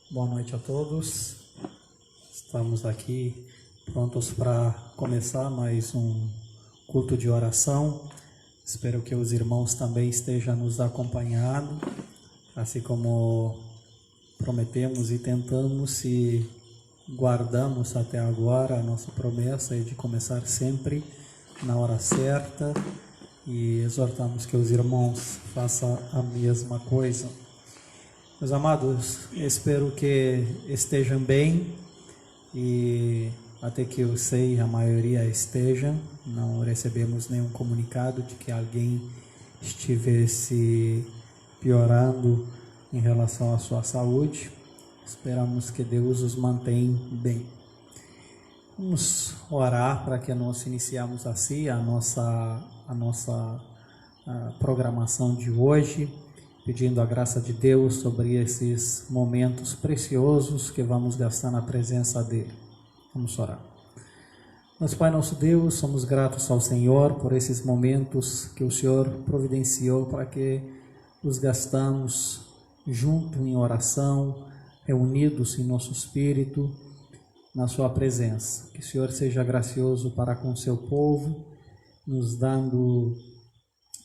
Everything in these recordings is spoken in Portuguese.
Boa noite a todos. Estamos aqui prontos para começar mais um culto de oração. Espero que os irmãos também estejam nos acompanhando, assim como prometemos e tentamos e guardamos até agora a nossa promessa de começar sempre na hora certa e exortamos que os irmãos façam a mesma coisa. Meus amados, espero que estejam bem e até que eu sei a maioria esteja. Não recebemos nenhum comunicado de que alguém estivesse piorando em relação à sua saúde. Esperamos que Deus os mantenha bem. Vamos orar para que nós iniciemos assim a nossa programação de hoje, pedindo a graça de Deus sobre esses momentos preciosos que vamos gastar na presença dEle. Vamos orar. Nosso Pai, nosso Deus, somos gratos ao Senhor por esses momentos que o Senhor providenciou para que os gastamos junto em oração, reunidos em nosso espírito, na sua presença. Que o Senhor seja gracioso para com o seu povo, nos dando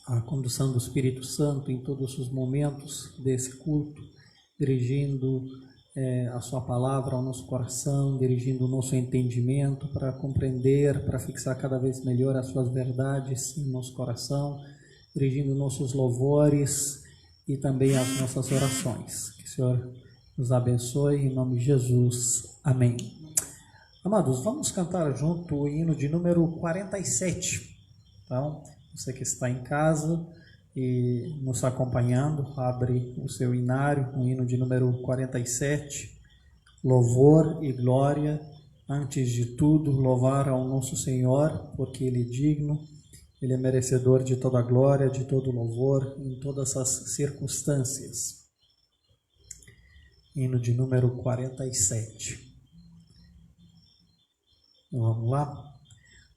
a condução do Espírito Santo em todos os momentos desse culto, dirigindo a sua palavra ao nosso coração, dirigindo o nosso entendimento para compreender, para fixar cada vez melhor as suas verdades em nosso coração, dirigindo nossos louvores e também as nossas orações. Que o Senhor nos abençoe em nome de Jesus. Amém. Amados, vamos cantar junto o hino de número 47. Então, você que está em casa e nos acompanhando, abre o seu hinário, o hino de número 47, louvor e glória. Antes de tudo, louvar ao nosso Senhor, porque Ele é digno, Ele é merecedor de toda a glória, de todo o louvor, em todas as circunstâncias. Hino de número 47. Vamos lá?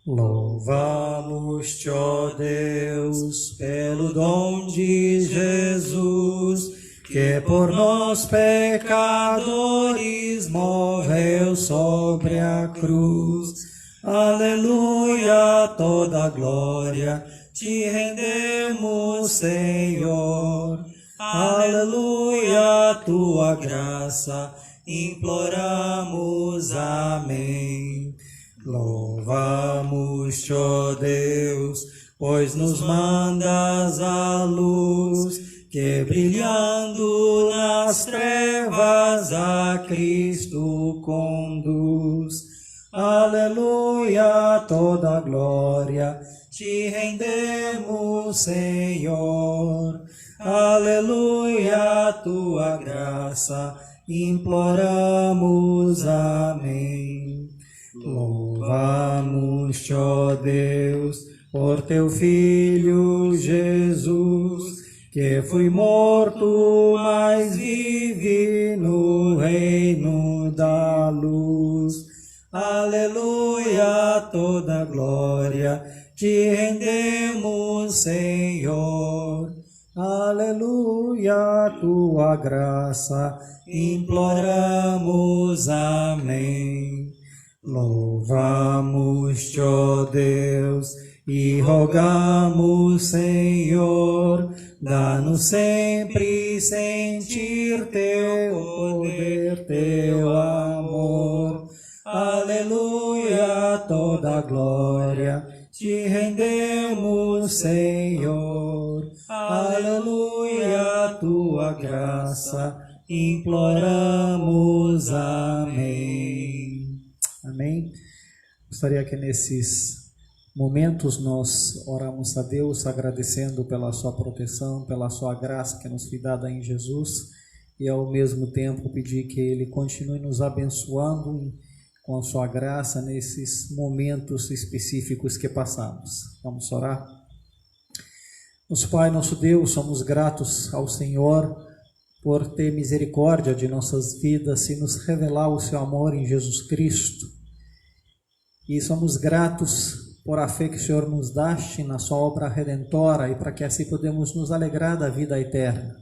Louvamos-te, ó Deus, pelo dom de Jesus, que por nós pecadores morreu sobre a cruz. Aleluia, toda glória te rendemos, Senhor. Aleluia, tua graça imploramos. Amém. Louvamos-te, ó Deus, pois nos mandas a luz, que brilhando nas trevas a Cristo conduz. Aleluia, toda glória te rendemos, Senhor. Aleluia, tua graça imploramos. Amém. Louvamos-te, ó Deus, por teu Filho Jesus, que foi morto, mas vive no reino da luz. Aleluia, toda glória te rendemos, Senhor. Aleluia, tua graça imploramos. Amém. Louvamos-te, ó Deus, e rogamos, Senhor, dá-nos sempre sentir teu poder, teu amor. Aleluia, toda glória te rendemos, Senhor. Aleluia, tua graça imploramos. Amém. Amém. Gostaria que nesses momentos nós oramos a Deus agradecendo pela sua proteção, pela sua graça que nos foi dada em Jesus e ao mesmo tempo pedir que Ele continue nos abençoando com a sua graça nesses momentos específicos que passamos. Vamos orar? Nosso Pai, nosso Deus, somos gratos ao Senhor por ter misericórdia de nossas vidas e nos revelar o seu amor em Jesus Cristo. E somos gratos por a fé que o Senhor nos daste na sua obra redentora e para que assim podemos nos alegrar da vida eterna.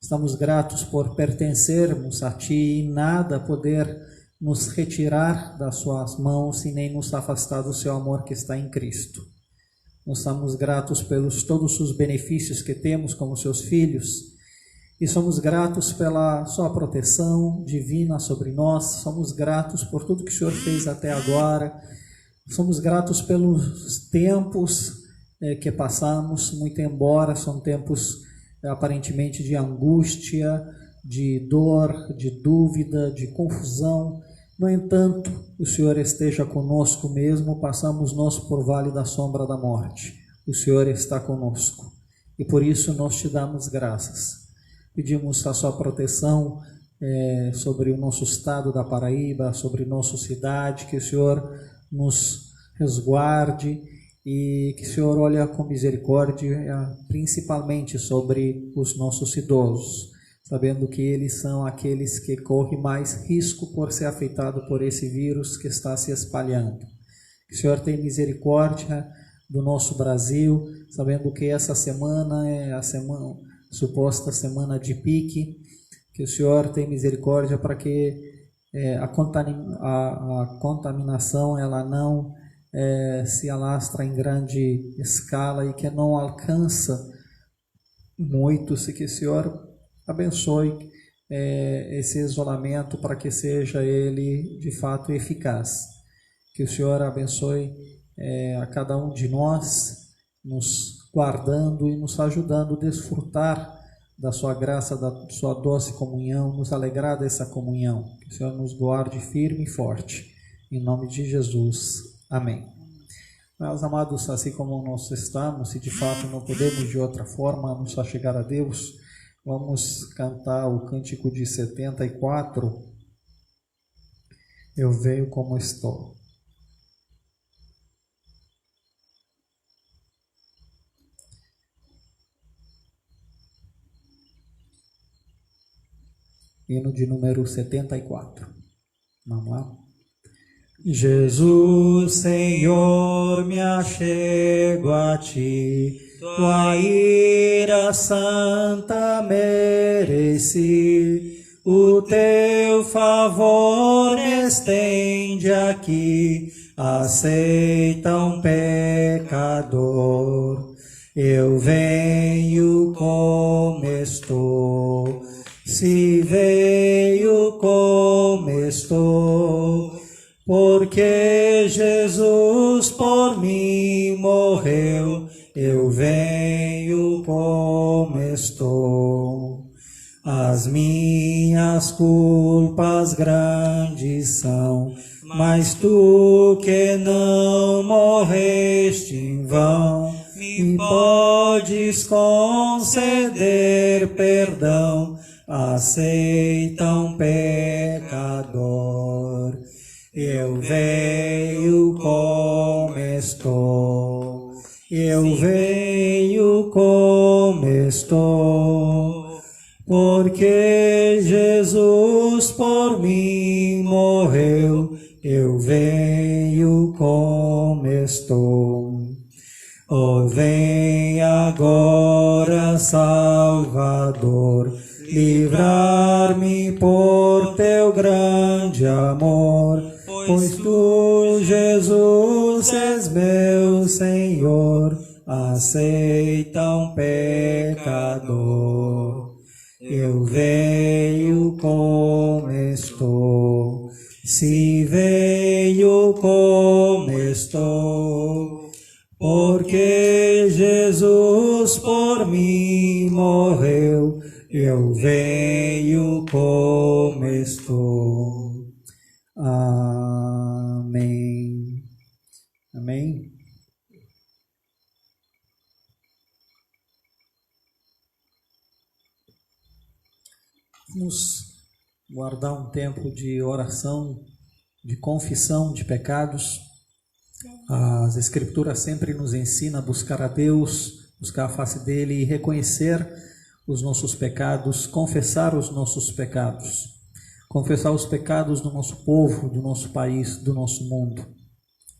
Estamos gratos por pertencermos a Ti e nada poder nos retirar das Suas mãos e nem nos afastar do Seu amor que está em Cristo. Nós estamos gratos pelos todos os benefícios que temos como Seus filhos e somos gratos pela Sua proteção divina sobre nós, somos gratos por tudo que o Senhor fez até agora, somos gratos pelos tempos que passamos, muito embora são tempos aparentemente de angústia, de dor, de dúvida, de confusão. No entanto, o Senhor esteja conosco mesmo, passamos nós por vale da sombra da morte. O Senhor está conosco e por isso nós te damos graças. Pedimos a sua proteção sobre o nosso estado da Paraíba, sobre nossa cidade, que o Senhor nos resguarde e que o Senhor olhe com misericórdia, principalmente sobre os nossos idosos, sabendo que eles são aqueles que correm mais risco por ser afetado por esse vírus que está se espalhando. Que o Senhor tenha misericórdia do nosso Brasil, sabendo que essa semana é a suposta semana de pique, que o Senhor tenha misericórdia para que a contaminação ela não se alastra em grande escala e que não alcança muitos, e que o Senhor abençoe esse isolamento para que seja ele de fato eficaz. Que o Senhor abençoe a cada um de nós, nos guardando e nos ajudando a desfrutar da sua graça, da sua doce comunhão, nos alegrar dessa comunhão. Que o Senhor nos guarde firme e forte. Em nome de Jesus. Amém. Meus amados, assim como nós estamos, e de fato não podemos de outra forma nos achegar a Deus, vamos cantar o cântico de 74, Eu Venho Como Estou. Hino de número 74. Vamos lá? Jesus, Senhor, me achego a Ti, Tua ira santa mereci, o Teu favor estende aqui, aceita um pecador. Eu venho como estou, se veio como estou, porque Jesus por mim morreu, eu venho como estou. As minhas culpas grandes são, mas Tu que não morreste em vão, me podes conceder perdão, aceita um pecador. Eu venho como estou, eu venho como estou, porque Jesus por mim morreu, eu venho como estou. Oh, vem agora, Salvador, livrar-me por Teu grande amor, pois Tu, Jesus, és meu Senhor, aceita um pecador. Eu venho como estou, se venho como estou, porque Jesus por mim morreu, eu venho como estou. Amém. Amém. Vamos guardar um tempo de oração, de confissão de pecados. As Escrituras sempre nos ensinam a buscar a Deus, buscar a face dEle e reconhecer os nossos pecados, confessar os nossos pecados, confessar os pecados do nosso povo, do nosso país, do nosso mundo,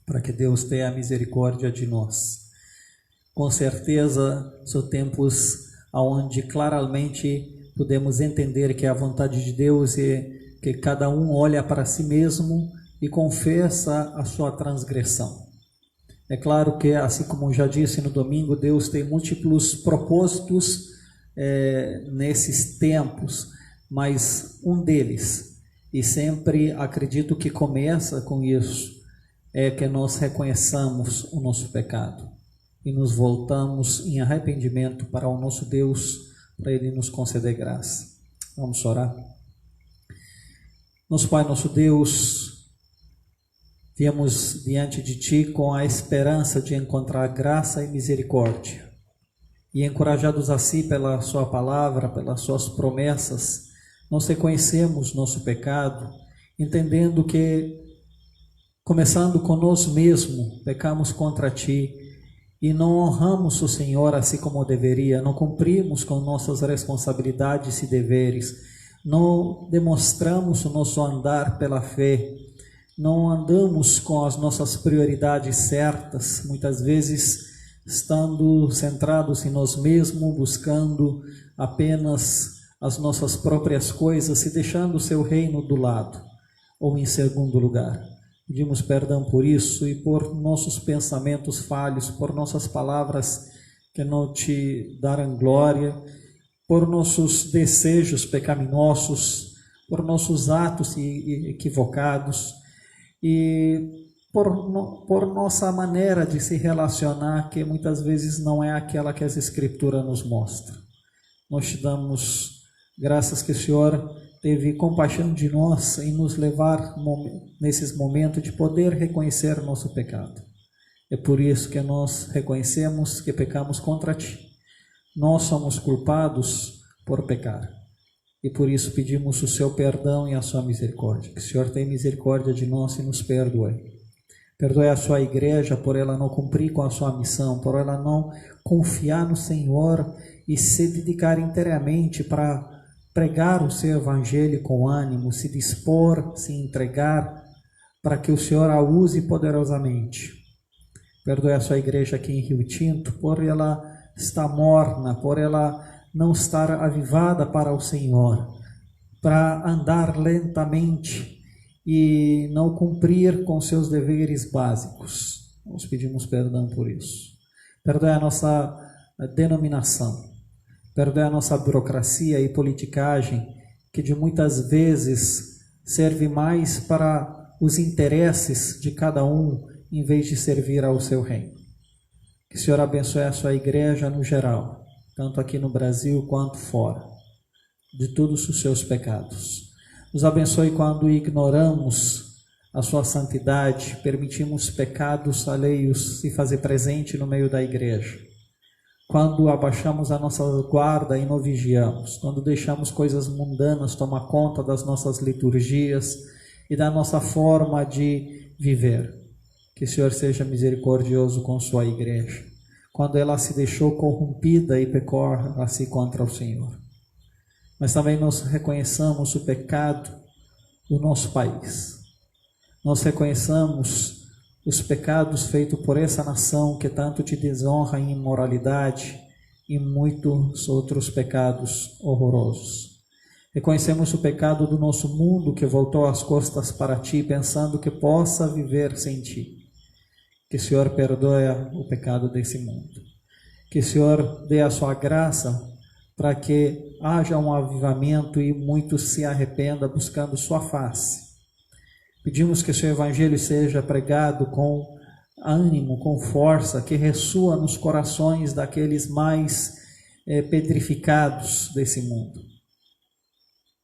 para que Deus tenha misericórdia de nós. Com certeza, são tempos onde claramente podemos entender que a vontade de Deus é que cada um olha para si mesmo e confessa a sua transgressão. É claro que, assim como já disse no domingo, Deus tem múltiplos propósitos nesses tempos, mas um deles, e sempre acredito que começa com isso, é que nós reconheçamos o nosso pecado e nos voltamos em arrependimento para o nosso Deus, para Ele nos conceder graça. Vamos orar. Nosso Pai, nosso Deus, viemos diante de Ti com a esperança de encontrar graça e misericórdia. E encorajados assim pela Sua palavra, pelas Suas promessas, nós reconhecemos nosso pecado, entendendo que, começando com nós mesmos, pecamos contra Ti e não honramos o Senhor assim como deveria, não cumprimos com nossas responsabilidades e deveres, não demonstramos o nosso andar pela fé, não andamos com as nossas prioridades certas, muitas vezes estando centrados em nós mesmos, buscando apenas as nossas próprias coisas e deixando o Seu reino do lado ou em segundo lugar. Pedimos perdão por isso e por nossos pensamentos falhos, por nossas palavras que não Te deram glória, por nossos desejos pecaminosos, por nossos atos equivocados e por nossa maneira de se relacionar, que muitas vezes não é aquela que as Escrituras nos mostram. Nós Te damos graças que o Senhor teve compaixão de nós em nos levar nesses momentos de poder reconhecer nosso pecado. É por isso que nós reconhecemos que pecamos contra Ti. Nós somos culpados por pecar e por isso pedimos o Seu perdão e a Sua misericórdia. Que o Senhor tenha misericórdia de nós e nos perdoe. Perdoe a Sua igreja por ela não cumprir com a sua missão, por ela não confiar no Senhor e se dedicar inteiramente para pregar o Seu evangelho com ânimo, se dispor, se entregar para que o Senhor a use poderosamente. Perdoe a Sua igreja aqui em Rio Tinto por ela está morna, por ela não estar avivada para o Senhor, para andar lentamente e não cumprir com seus deveres básicos. Nós pedimos perdão por isso. Perdoe a nossa denominação, perdoe a nossa burocracia e politicagem, que de muitas vezes serve mais para os interesses de cada um, em vez de servir ao Seu reino. Que o Senhor abençoe a Sua igreja no geral, tanto aqui no Brasil quanto fora, de todos os seus pecados. Nos abençoe quando ignoramos a Sua santidade, permitimos pecados alheios se fazer presente no meio da igreja. Quando abaixamos a nossa guarda e não vigiamos, quando deixamos coisas mundanas tomar conta das nossas liturgias e da nossa forma de viver. Que o Senhor seja misericordioso com Sua igreja, quando ela se deixou corrompida e pecou assim contra o Senhor. Mas também nós reconheçamos o pecado do nosso país. Nós reconheçamos os pecados feitos por essa nação que tanto Te desonra em imoralidade e muitos outros pecados horrorosos. Reconhecemos o pecado do nosso mundo que voltou as costas para Ti, pensando que possa viver sem Ti. Que o Senhor perdoe o pecado desse mundo. Que o Senhor dê a Sua graça para que haja um avivamento e muitos se arrependam buscando Sua face. Pedimos que o Seu Evangelho seja pregado com ânimo, com força, que ressoa nos corações daqueles mais petrificados desse mundo.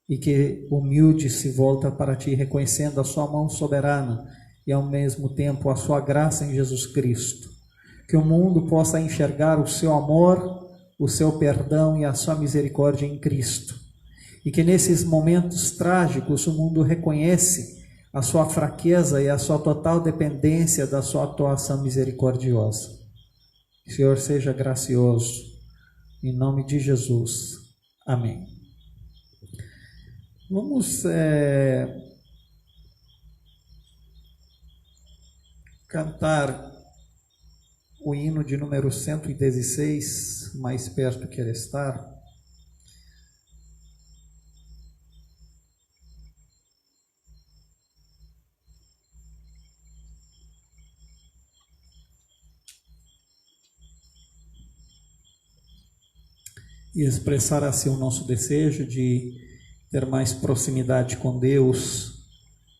E que humilde se volta para Ti, reconhecendo a Sua mão soberana e ao mesmo tempo a Sua graça em Jesus Cristo. Que o mundo possa enxergar o Seu amor, o Seu perdão e a Sua misericórdia em Cristo. E que nesses momentos trágicos o mundo reconhece a Sua fraqueza e a Sua total dependência da Sua atuação misericordiosa. Que o Senhor seja gracioso. Em nome de Jesus. Amém. Vamos cantar o hino de número 116, mais perto quero estar. e expressar assim o nosso desejo de ter mais proximidade com Deus,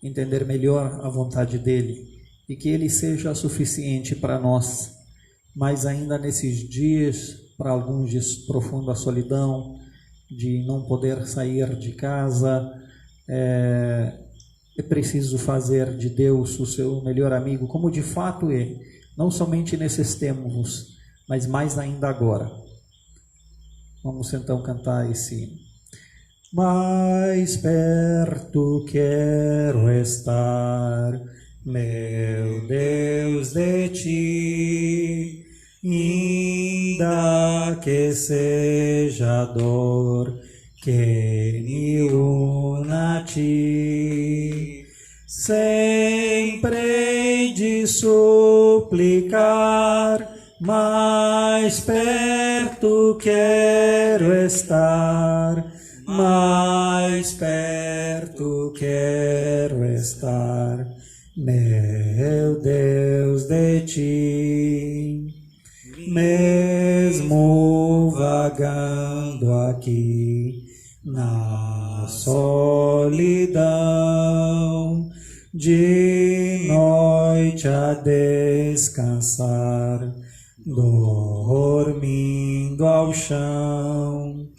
entender melhor a vontade dEle e que Ele seja suficiente para nós, mas ainda nesses dias, para alguns de profunda solidão, de não poder sair de casa, é preciso fazer de Deus o seu melhor amigo, como de fato é, não somente nesses tempos, mas mais ainda agora. Vamos então cantar esse hino. Mais perto quero estar, meu Deus, de ti, ainda que seja dor que me una a ti, sempre hei de suplicar, mais perto quero estar, mais perto quero estar, meu Deus, de ti. Mesmo vagando aqui na solidão, de noite a descansar, dormindo ao chão,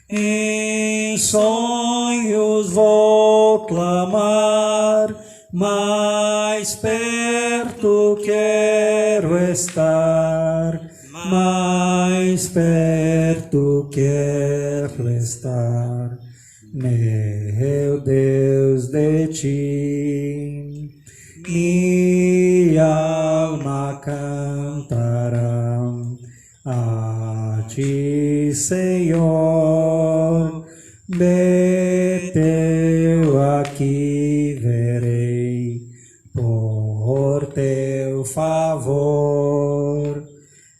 em sonhos vou clamar, mais perto quero estar, mais perto quero estar, meu Deus, de ti. Minha alma cantará a ti, Senhor, de teu aqui verei, por teu favor.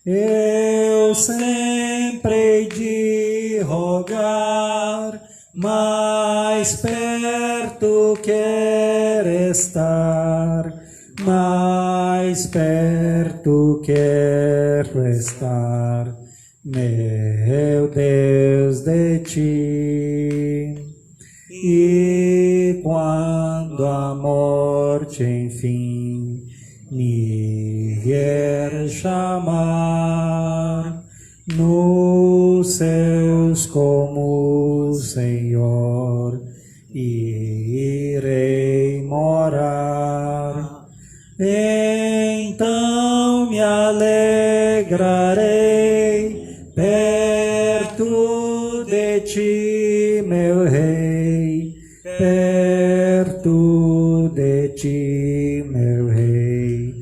Eu sempre hei de rogar, mais perto quero estar, mais perto quero estar, meu Deus, de ti. E quando a morte enfim me vier chamar, nos seus como Senhor irei morar, então me alegrarei perto de ti, meu Rei, perto de ti, meu Rei,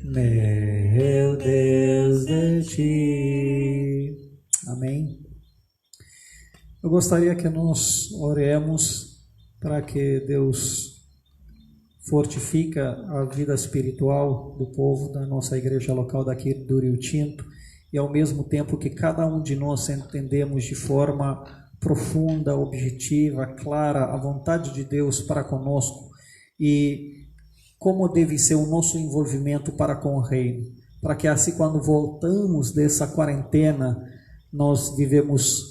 meu Deus, de ti. Amém. Eu gostaria que nós oremos para que Deus fortifica a vida espiritual do povo da nossa igreja local daqui do Rio Tinto e ao mesmo tempo que cada um de nós entendemos de forma profunda, objetiva, clara a vontade de Deus para conosco e como deve ser o nosso envolvimento para com o reino, para que assim quando voltamos dessa quarentena nós vivemos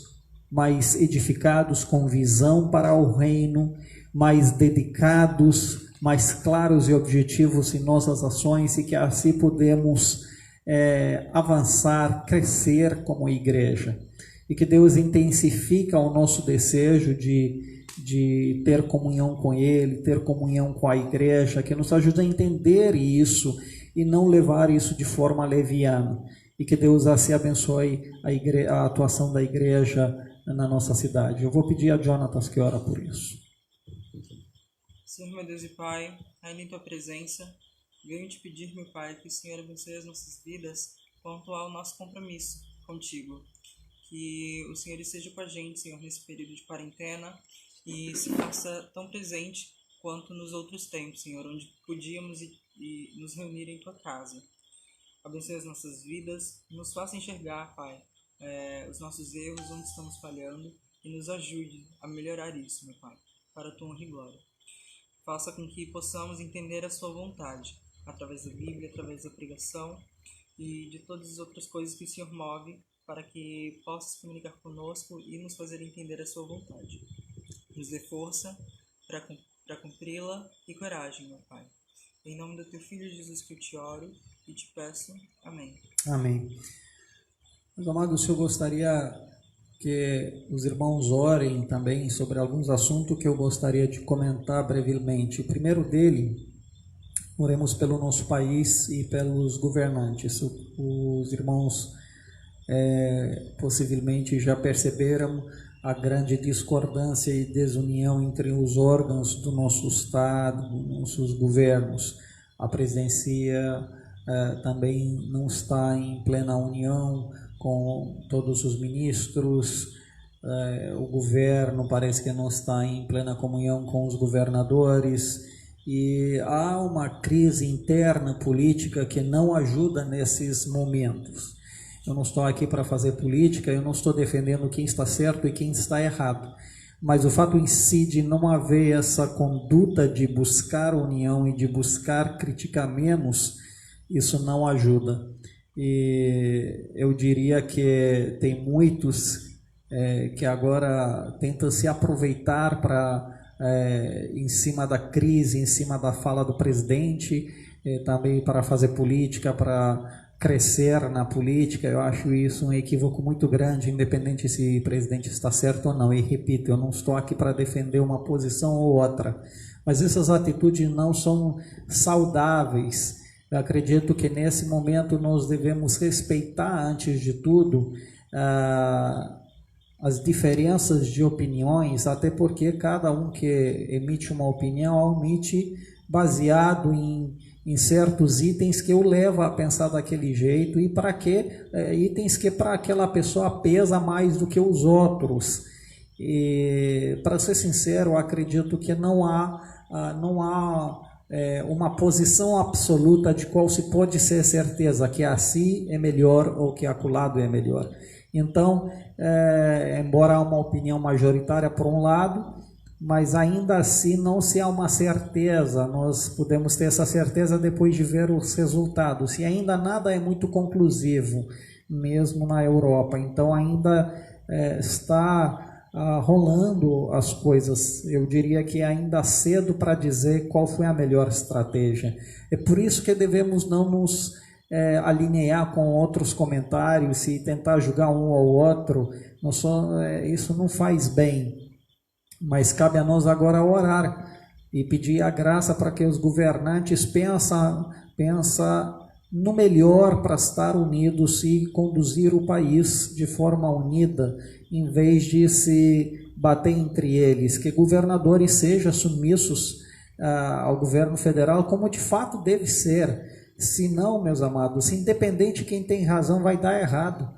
mais edificados com visão para o reino, mais dedicados, mais claros e objetivos em nossas ações e que assim podemos avançar, crescer como igreja. E que Deus intensifica o nosso desejo de ter comunhão com Ele, ter comunhão com a igreja, que nos ajude a entender isso e não levar isso de forma leviana. E que Deus assim abençoe a atuação da igreja na nossa cidade. Eu vou pedir a Jonatas que ora por isso. Senhor, meu Deus e Pai, ainda em Tua presença, venho te pedir, meu Pai, que o Senhor abençoe as nossas vidas quanto ao nosso compromisso contigo. Que o Senhor esteja com a gente, Senhor, nesse período de quarentena e se faça tão presente quanto nos outros tempos, Senhor, onde podíamos e nos reunir em Tua casa. Abençoe as nossas vidas, nos faça enxergar, Pai, os nossos erros, onde estamos falhando, e nos ajude a melhorar isso, meu Pai, para a Tua honra e glória. Faça com que possamos entender a Sua vontade, através da Bíblia, através da pregação e de todas as outras coisas que o Senhor move para que possas comunicar conosco e nos fazer entender a sua vontade. Nos dê força para cumpri-la e coragem, meu Pai. Em nome do Teu Filho Jesus que eu te oro e te peço. Amém. Amém. Meus amados, eu gostaria que os irmãos orem também sobre alguns assuntos que eu gostaria de comentar brevemente. O primeiro dele, oremos pelo nosso país e pelos governantes. Os irmãos possivelmente já perceberam a grande discordância e desunião entre os órgãos do nosso Estado, nossos governos. A presidência também não está em plena união com todos os ministros, o governo parece que não está em plena comunhão com os governadores, e há uma crise interna política que não ajuda nesses momentos. Eu não estou aqui para fazer política, eu não estou defendendo quem está certo e quem está errado, mas o fato em si de não haver essa conduta de buscar união e de buscar criticar menos, isso não ajuda. E eu diria que tem muitos que agora tentam se aproveitar em cima da crise, em cima da fala do presidente, também para fazer política, para crescer na política. Eu acho isso um equívoco muito grande, independente se o presidente está certo ou não. E repito, eu não estou aqui para defender uma posição ou outra, mas essas atitudes não são saudáveis. Eu acredito que nesse momento nós devemos respeitar, antes de tudo, as diferenças de opiniões, até porque cada um que emite uma opinião, emite baseado em certos itens que o leva a pensar daquele jeito, e para que itens que para aquela pessoa pesa mais do que os outros. E para ser sincero, eu acredito que não há uma posição absoluta de qual se pode ser certeza que assim é melhor ou que acolado é melhor. Então, embora há uma opinião majoritária por um lado, mas ainda assim não se há uma certeza. Nós podemos ter essa certeza depois de ver os resultados, e ainda nada é muito conclusivo, mesmo na Europa. Então ainda está rolando as coisas. Eu diria que ainda cedo para dizer qual foi a melhor estratégia. É por isso que devemos não nos alinhar com outros comentários e tentar julgar um ou outro. Isso não faz bem. Mas cabe a nós agora orar e pedir a graça para que os governantes pensem no melhor para estar unidos e conduzir o país de forma unida, em vez de se bater entre eles. Que governadores sejam submissos ao governo federal, como de fato deve ser. Se não, meus amados, independente quem tem razão, vai dar errado,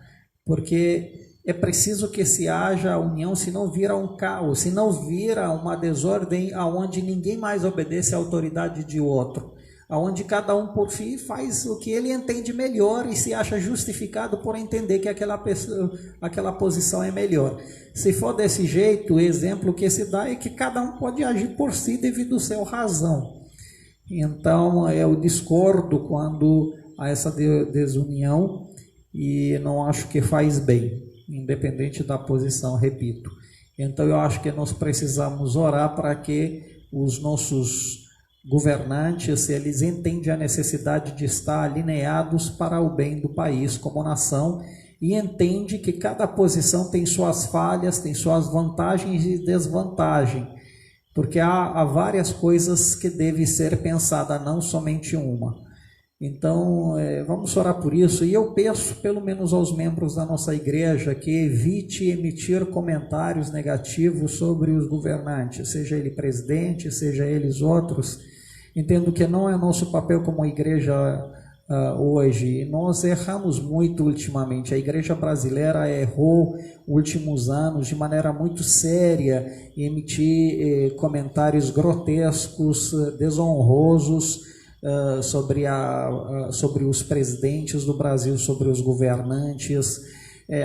porque é preciso que se haja união, senão vira um caos, senão vira uma desordem onde ninguém mais obedece à autoridade de outro, onde cada um por si faz o que ele entende melhor e se acha justificado por entender que aquela posição é melhor. Se for desse jeito, o exemplo que se dá é que cada um pode agir por si devido à sua razão. Então eu discordo quando há essa desunião e não acho que faz bem, independente da posição, repito. Então eu acho que nós precisamos orar para que os nossos governantes, eles entendam a necessidade de estar alinhados para o bem do país como nação, e entende que cada posição tem suas falhas, tem suas vantagens e desvantagens, porque há várias coisas que devem ser pensadas, não somente uma. Então, vamos orar por isso. E eu peço, pelo menos aos membros da nossa igreja, que evite emitir comentários negativos sobre os governantes, seja ele presidente, seja eles outros. Entendo que não é nosso papel como igreja hoje. Nós erramos muito ultimamente. A igreja brasileira errou últimos anos de maneira muito séria em emitir comentários grotescos, desonrosos, sobre os presidentes do Brasil, sobre os governantes.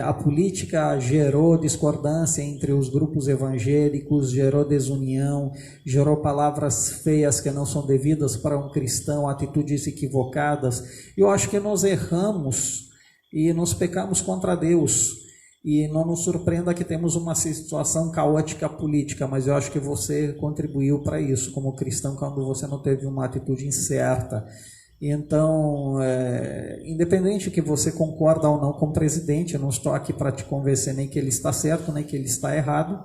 A política gerou discordância entre os grupos evangélicos, gerou desunião, gerou palavras feias que não são devidas para um cristão, atitudes equivocadas. Eu acho que nós erramos e nós pecamos contra Deus. E não nos surpreenda que temos uma situação caótica política, mas eu acho que você contribuiu para isso como cristão quando você não teve uma atitude incerta. Então, independente que você concorda ou não com o presidente, eu não estou aqui para te convencer nem que ele está certo, nem que ele está errado,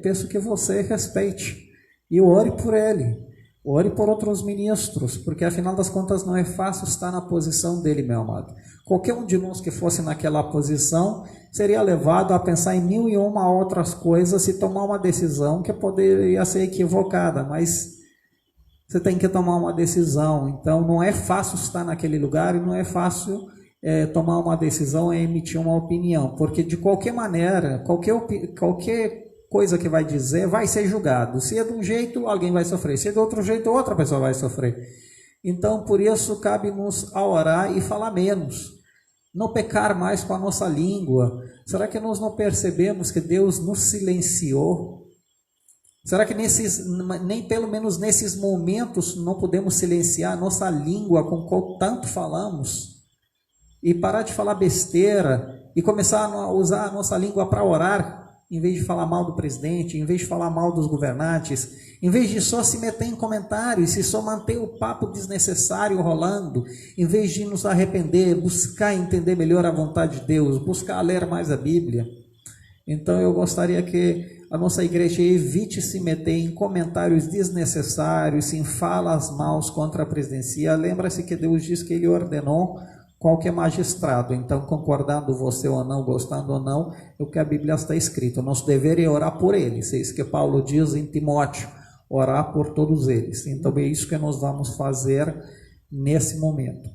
penso que você respeite e ore por ele, ore por outros ministros, porque afinal das contas não é fácil estar na posição dele, meu amado. Qualquer um de nós que fosse naquela posição seria levado a pensar em 1001 outras coisas e tomar uma decisão que poderia ser equivocada, mas você tem que tomar uma decisão. Então não é fácil estar naquele lugar e não é fácil tomar uma decisão e emitir uma opinião, porque de qualquer maneira, qualquer coisa que vai dizer vai ser julgado. Se é de um jeito, alguém vai sofrer, se é de outro jeito, outra pessoa vai sofrer. Então por isso cabe-nos a orar e falar menos, não pecar mais com a nossa língua. Será que nós não percebemos que Deus nos silenciou? Será que nem pelo menos nesses momentos não podemos silenciar a nossa língua com qual tanto falamos? E parar de falar besteira e começar a usar a nossa língua para orar, em vez de falar mal do presidente, em vez de falar mal dos governantes, em vez de só se meter em comentários e só manter o papo desnecessário rolando, em vez de nos arrepender, buscar entender melhor a vontade de Deus, buscar ler mais a Bíblia. Então eu gostaria que a nossa igreja evite se meter em comentários desnecessários, em falas maus contra a presidencia. Lembra-se que Deus diz que Ele ordenou qualquer magistrado. Então, concordando você ou não, gostando ou não, é o que a Bíblia está escrito. Nosso dever é orar por eles. É isso que Paulo diz em Timóteo, orar por todos eles. Então é isso que nós vamos fazer nesse momento.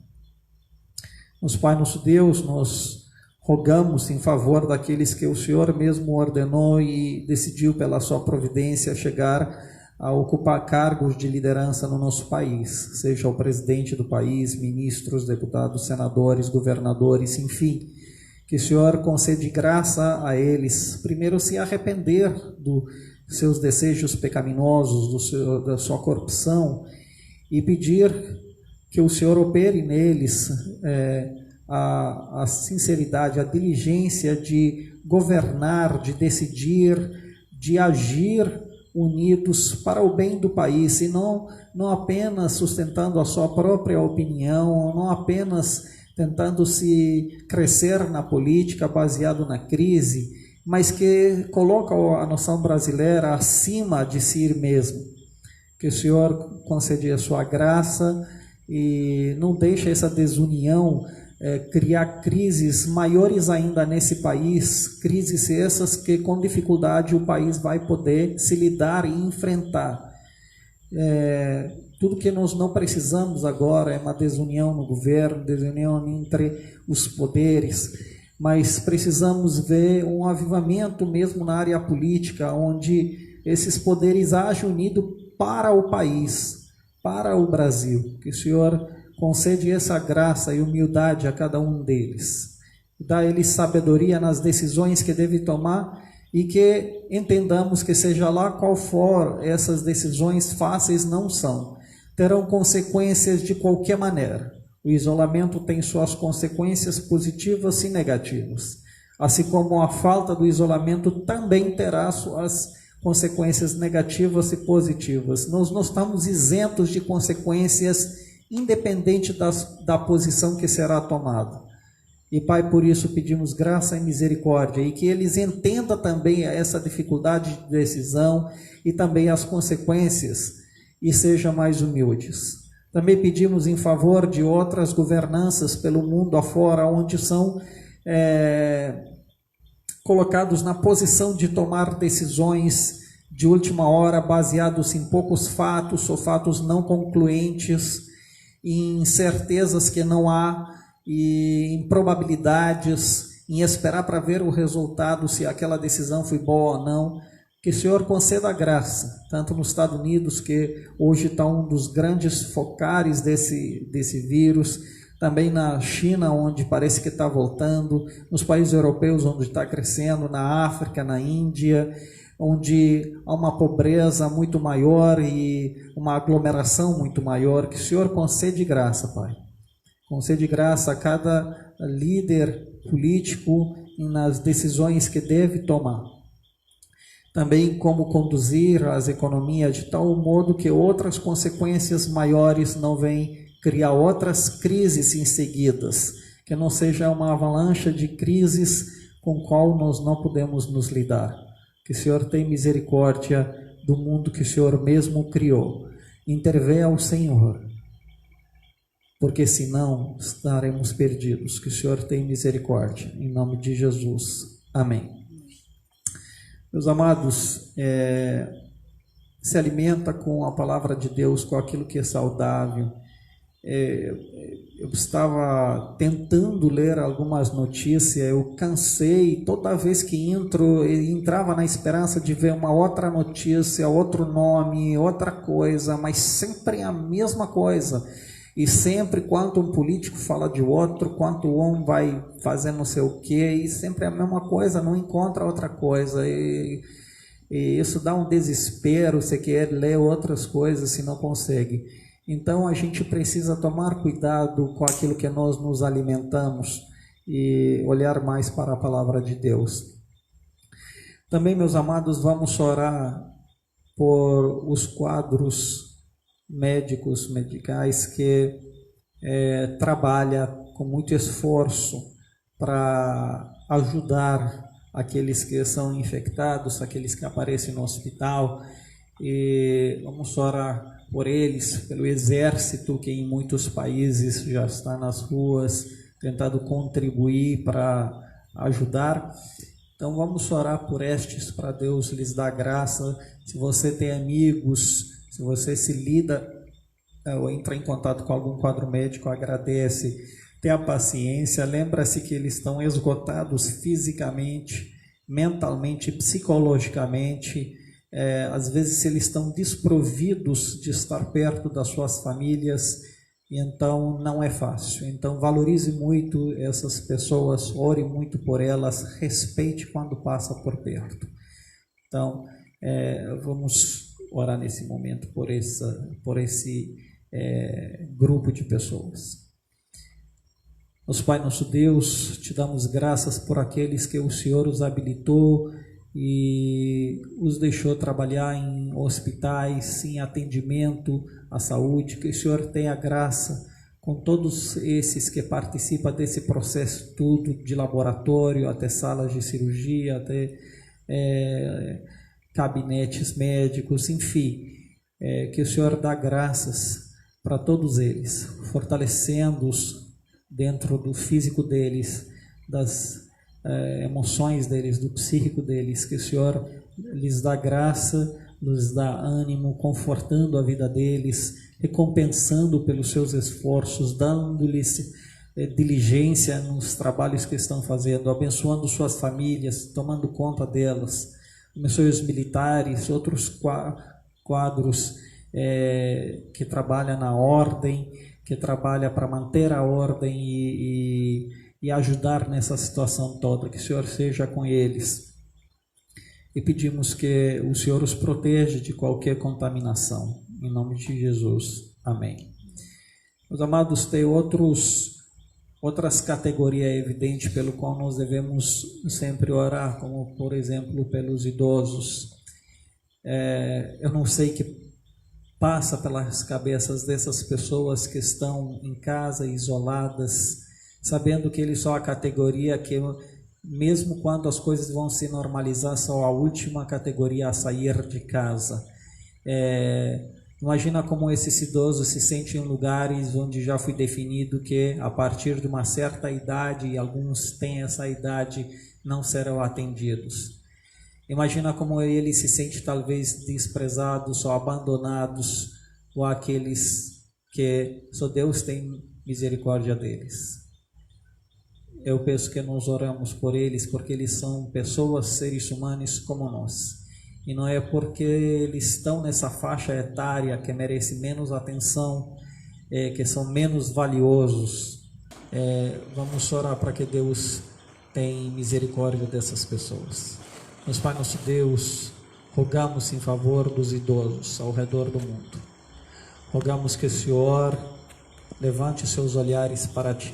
Nosso Pai, nosso Deus, nós rogamos em favor daqueles que o Senhor mesmo ordenou e decidiu pela sua providência chegar a ocupar cargos de liderança no nosso país, seja o presidente do país, ministros, deputados, senadores, governadores, enfim, que o Senhor concede graça a eles, primeiro se arrepender dos seus desejos pecaminosos, da sua corrupção, e pedir que o Senhor opere neles a sinceridade, a diligência de governar, de decidir, de agir unidos para o bem do país, e não apenas sustentando a sua própria opinião, não apenas tentando se crescer na política baseado na crise, mas que coloca a nação brasileira acima de si mesmo. Que o Senhor conceda a sua graça e não deixe essa desunião criar crises maiores ainda nesse país, crises essas que com dificuldade o país vai poder se lidar e enfrentar. Tudo que nós não precisamos agora é uma desunião no governo, desunião entre os poderes, mas precisamos ver um avivamento mesmo na área política, onde esses poderes agem unidos para o país, para o Brasil. Que o Senhor concede essa graça e humildade a cada um deles. Dá a eles sabedoria nas decisões que devem tomar e que entendamos que seja lá qual for, essas decisões fáceis não são. Terão consequências de qualquer maneira. O isolamento tem suas consequências positivas e negativas. Assim como a falta do isolamento também terá suas consequências negativas e positivas. Nós não estamos isentos de consequências independente da posição que será tomada. E Pai, por isso pedimos graça e misericórdia, e que eles entendam também essa dificuldade de decisão e também as consequências, e sejam mais humildes. Também pedimos em favor de outras governanças pelo mundo afora, onde são colocados na posição de tomar decisões de última hora, baseados em poucos fatos ou fatos não concluentes, em certezas que não há, e em probabilidades, em esperar para ver o resultado, se aquela decisão foi boa ou não. Que o Senhor conceda a graça, tanto nos Estados Unidos, que hoje está um dos grandes focares desse vírus, também na China, onde parece que está voltando, nos países europeus, onde está crescendo, na África, na Índia, onde há uma pobreza muito maior e uma aglomeração muito maior. Que o Senhor concede graça, Pai. Concede graça a cada líder político nas decisões que deve tomar. Também como conduzir as economias de tal modo que outras consequências maiores não venham criar outras crises em seguidas, que não seja uma avalanche de crises com qual nós não podemos nos lidar. Que o Senhor tenha misericórdia do mundo que o Senhor mesmo criou. Intervenha o Senhor, porque senão estaremos perdidos. Que o Senhor tenha misericórdia. Em nome de Jesus. Amém. Meus amados, se alimenta com a palavra de Deus, com aquilo que é saudável. Eu estava tentando ler algumas notícias, eu cansei, toda vez que entrava na esperança de ver uma outra notícia, outro nome, outra coisa, mas sempre a mesma coisa. E sempre quando um político fala de outro, quando um vai fazer não sei o quê, e sempre a mesma coisa, não encontra outra coisa. E isso dá um desespero, você quer ler outras coisas se não consegue. Então a gente precisa tomar cuidado com aquilo que nós nos alimentamos e olhar mais para a palavra de Deus. Também, meus amados, vamos orar por os quadros medicais que trabalham com muito esforço para ajudar aqueles que são infectados, aqueles que aparecem no hospital, e vamos orar por eles, pelo exército que em muitos países já está nas ruas, tentando contribuir para ajudar. Então vamos orar por estes, para Deus lhes dar graça. Se você tem amigos, se você se lida ou entra em contato com algum quadro médico, agradece, tenha paciência, lembra-se que eles estão esgotados fisicamente, mentalmente, psicologicamente. Às vezes eles estão desprovidos de estar perto das suas famílias, e então não é fácil. Então valorize muito essas pessoas, ore muito por elas, respeite quando passa por perto. Então vamos orar nesse momento por esse grupo de pessoas. Nosso Pai, nosso Deus, te damos graças por aqueles que o Senhor os habilitou e os deixou trabalhar em hospitais, em atendimento à saúde. Que o Senhor tenha graça com todos esses que participam desse processo tudo, de laboratório até salas de cirurgia, até gabinetes médicos, enfim. Que o Senhor dá graças para todos eles, fortalecendo-os dentro do físico deles, das emoções deles, do psíquico deles. Que o Senhor lhes dá graça, lhes dá ânimo, confortando a vida deles, recompensando pelos seus esforços, dando-lhes diligência nos trabalhos que estão fazendo, abençoando suas famílias, tomando conta delas. Abençoe os militares, outros quadros que trabalham na ordem, que trabalham para manter a ordem e ajudar nessa situação toda. Que o Senhor seja com eles. E pedimos que o Senhor os proteja de qualquer contaminação. Em nome de Jesus. Amém. Meus amados, tem outras categorias evidentes pelo qual nós devemos sempre orar, como por exemplo pelos idosos. Eu não sei que passa pelas cabeças dessas pessoas que estão em casa, isoladas, sabendo que eles são a categoria que, mesmo quando as coisas vão se normalizar, são a última categoria a sair de casa. Imagina como esses idosos se sentem em lugares onde já foi definido que a partir de uma certa idade, e alguns têm essa idade, não serão atendidos. Imagina como eles se sentem talvez desprezados ou abandonados, ou aqueles que só Deus tem misericórdia deles. Eu penso que nós oramos por eles porque eles são pessoas, seres humanos como nós. E não é porque eles estão nessa faixa etária que merecem menos atenção, que são menos valiosos. Vamos orar para que Deus tenha misericórdia dessas pessoas. Mas, Pai nosso Deus, rogamos em favor dos idosos ao redor do mundo. Rogamos que o Senhor levante seus olhares para Ti.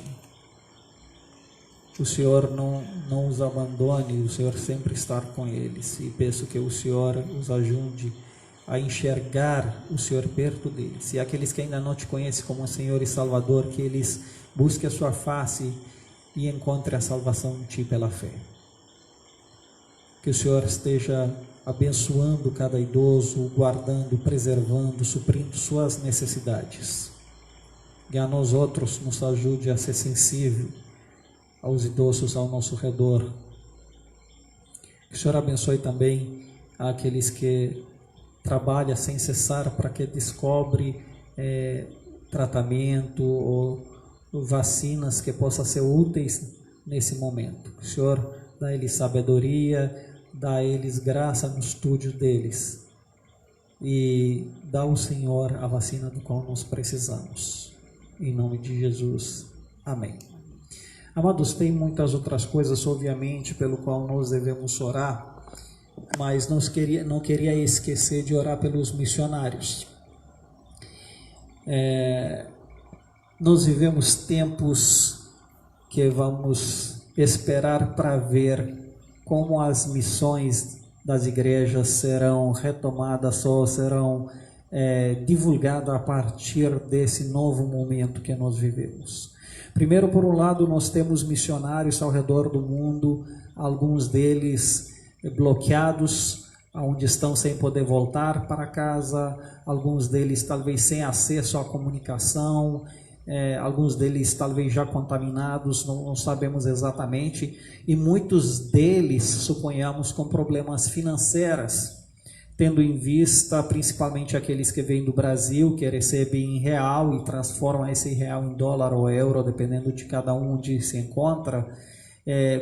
O Senhor não os abandone, o Senhor sempre está com eles. E peço que o Senhor os ajude a enxergar o Senhor perto deles. E aqueles que ainda não Te conhecem como Senhor e Salvador, que eles busquem a Sua face e encontrem a salvação em Ti pela fé. Que o Senhor esteja abençoando cada idoso, guardando, preservando, suprindo suas necessidades. E a nós outros nos ajude a ser sensível aos idosos ao nosso redor. Que o Senhor abençoe também aqueles que trabalham sem cessar para que descobre tratamento ou vacinas que possam ser úteis nesse momento. Que o Senhor dá a eles sabedoria, dá a eles graça no estudo deles e dá ao Senhor a vacina do qual nós precisamos. Em nome de Jesus. Amém. Amados, tem muitas outras coisas, obviamente, pelo qual nós devemos orar, mas não queria esquecer de orar pelos missionários. Nós vivemos tempos que vamos esperar para ver como as missões das igrejas serão retomadas ou serão divulgadas a partir desse novo momento que nós vivemos. Primeiro, por um lado, nós temos missionários ao redor do mundo, alguns deles bloqueados, onde estão sem poder voltar para casa, alguns deles talvez sem acesso à comunicação, alguns deles talvez já contaminados, não sabemos exatamente, e muitos deles, suponhamos, com problemas financeiros, tendo em vista principalmente aqueles que vêm do Brasil, que recebem em real e transformam esse real em dólar ou euro, dependendo de cada um onde se encontra.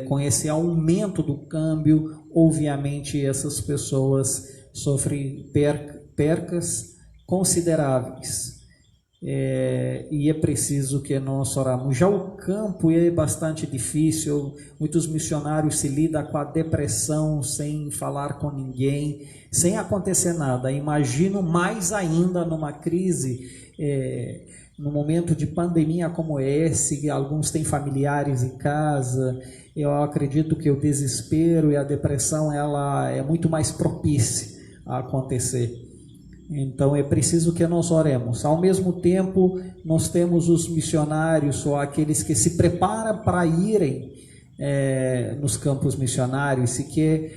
Com esse aumento do câmbio, obviamente essas pessoas sofrem percas consideráveis. E é preciso que nós oramos. Já o campo é bastante difícil, muitos missionários se lidam com a depressão sem falar com ninguém, sem acontecer nada. Imagino mais ainda numa crise, no momento de pandemia como esse, alguns têm familiares em casa. Eu acredito que o desespero e a depressão ela é muito mais propícia a acontecer. Então é preciso que nós oremos. Ao mesmo tempo, nós temos os missionários ou aqueles que se preparam para irem nos campos missionários e que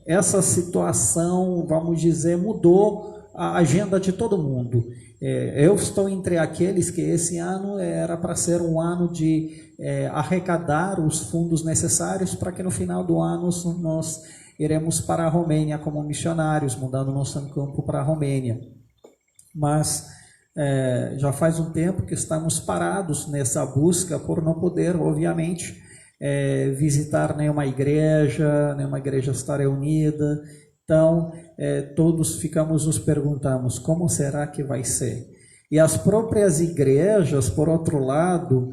essa situação, vamos dizer, mudou a agenda de todo mundo. Eu estou entre aqueles que esse ano era para ser um ano de arrecadar os fundos necessários para que no final do ano nós iremos para a Romênia como missionários, mudando nosso campo para a Romênia. Mas já faz um tempo que estamos parados nessa busca por não poder, obviamente, visitar nenhuma igreja estar reunida. Então, todos ficamos nos perguntamos, como será que vai ser? E as próprias igrejas, por outro lado,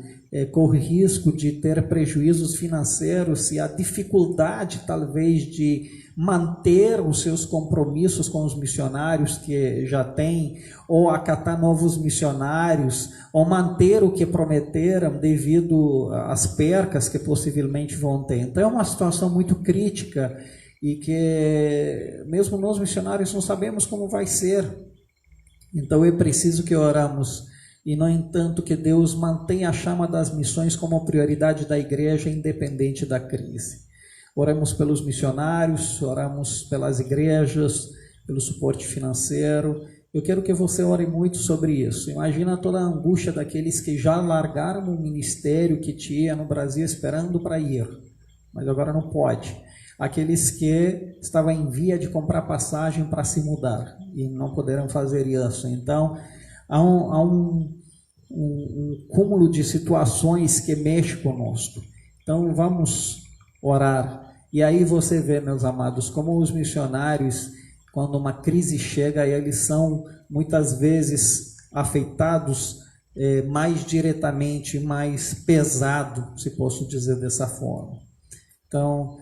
correm risco de ter prejuízos financeiros e a dificuldade, talvez, de manter os seus compromissos com os missionários que já têm, ou acatar novos missionários, ou manter o que prometeram devido às percas que possivelmente vão ter. Então, é uma situação muito crítica e que mesmo nós missionários não sabemos como vai ser. Então é preciso que oramos e, no entanto, que Deus mantenha a chama das missões como prioridade da igreja, independente da crise. Oramos pelos missionários, oramos pelas igrejas, pelo suporte financeiro. Eu quero que você ore muito sobre isso. Imagina toda a angústia daqueles que já largaram o ministério que tinha no Brasil esperando para ir, mas agora não pode. Aqueles que estavam em via de comprar passagem para se mudar e não poderão fazer isso. Então, há um cúmulo de situações que mexem conosco. Então, vamos orar. E aí você vê, meus amados, como os missionários, quando uma crise chega, eles são muitas vezes afetados mais diretamente, mais pesado, se posso dizer dessa forma. Então,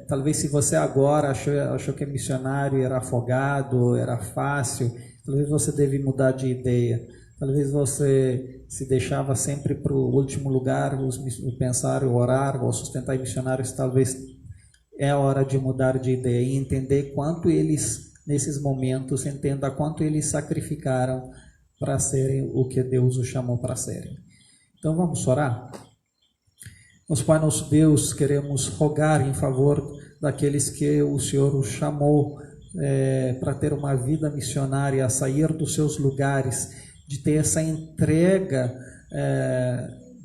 talvez se você agora achou que missionário era afogado, era fácil, talvez você deve mudar de ideia. Talvez você se deixava sempre para o último lugar, o pensar, o orar, ou sustentar missionários. Talvez é a hora de mudar de ideia e entender quanto eles, nesses momentos, entenda quanto eles sacrificaram para serem o que Deus os chamou para serem. Então vamos orar? Nosso Pai, nosso Deus, queremos rogar em favor daqueles que o Senhor os chamou para ter uma vida missionária, a sair dos seus lugares, de ter essa entrega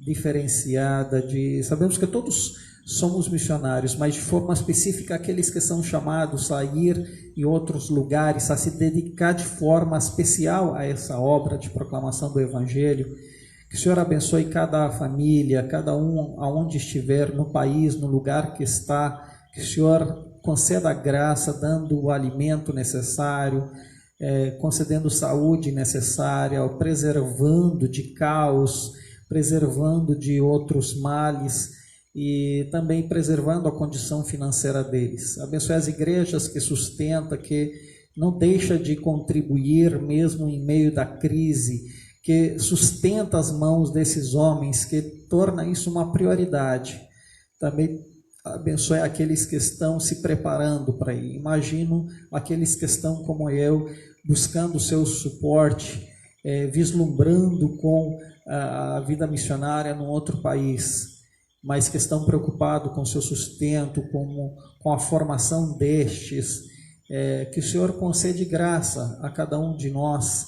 diferenciada. Sabemos que todos somos missionários, mas de forma específica aqueles que são chamados a ir em outros lugares, a se dedicar de forma especial a essa obra de proclamação do Evangelho. Que o Senhor abençoe cada família, cada um aonde estiver, no país, no lugar que está. Que o Senhor conceda a graça, dando o alimento necessário, concedendo saúde necessária, preservando de caos, preservando de outros males e também preservando a condição financeira deles. Abençoe as igrejas que sustenta, que não deixa de contribuir mesmo em meio da crise, que sustenta as mãos desses homens, que torna isso uma prioridade. Também abençoe aqueles que estão se preparando para ir. Imagino aqueles que estão como eu, buscando o seu suporte, vislumbrando com a vida missionária num outro país, mas que estão preocupados com o seu sustento, com a formação destes. Que o Senhor concede graça a cada um de nós,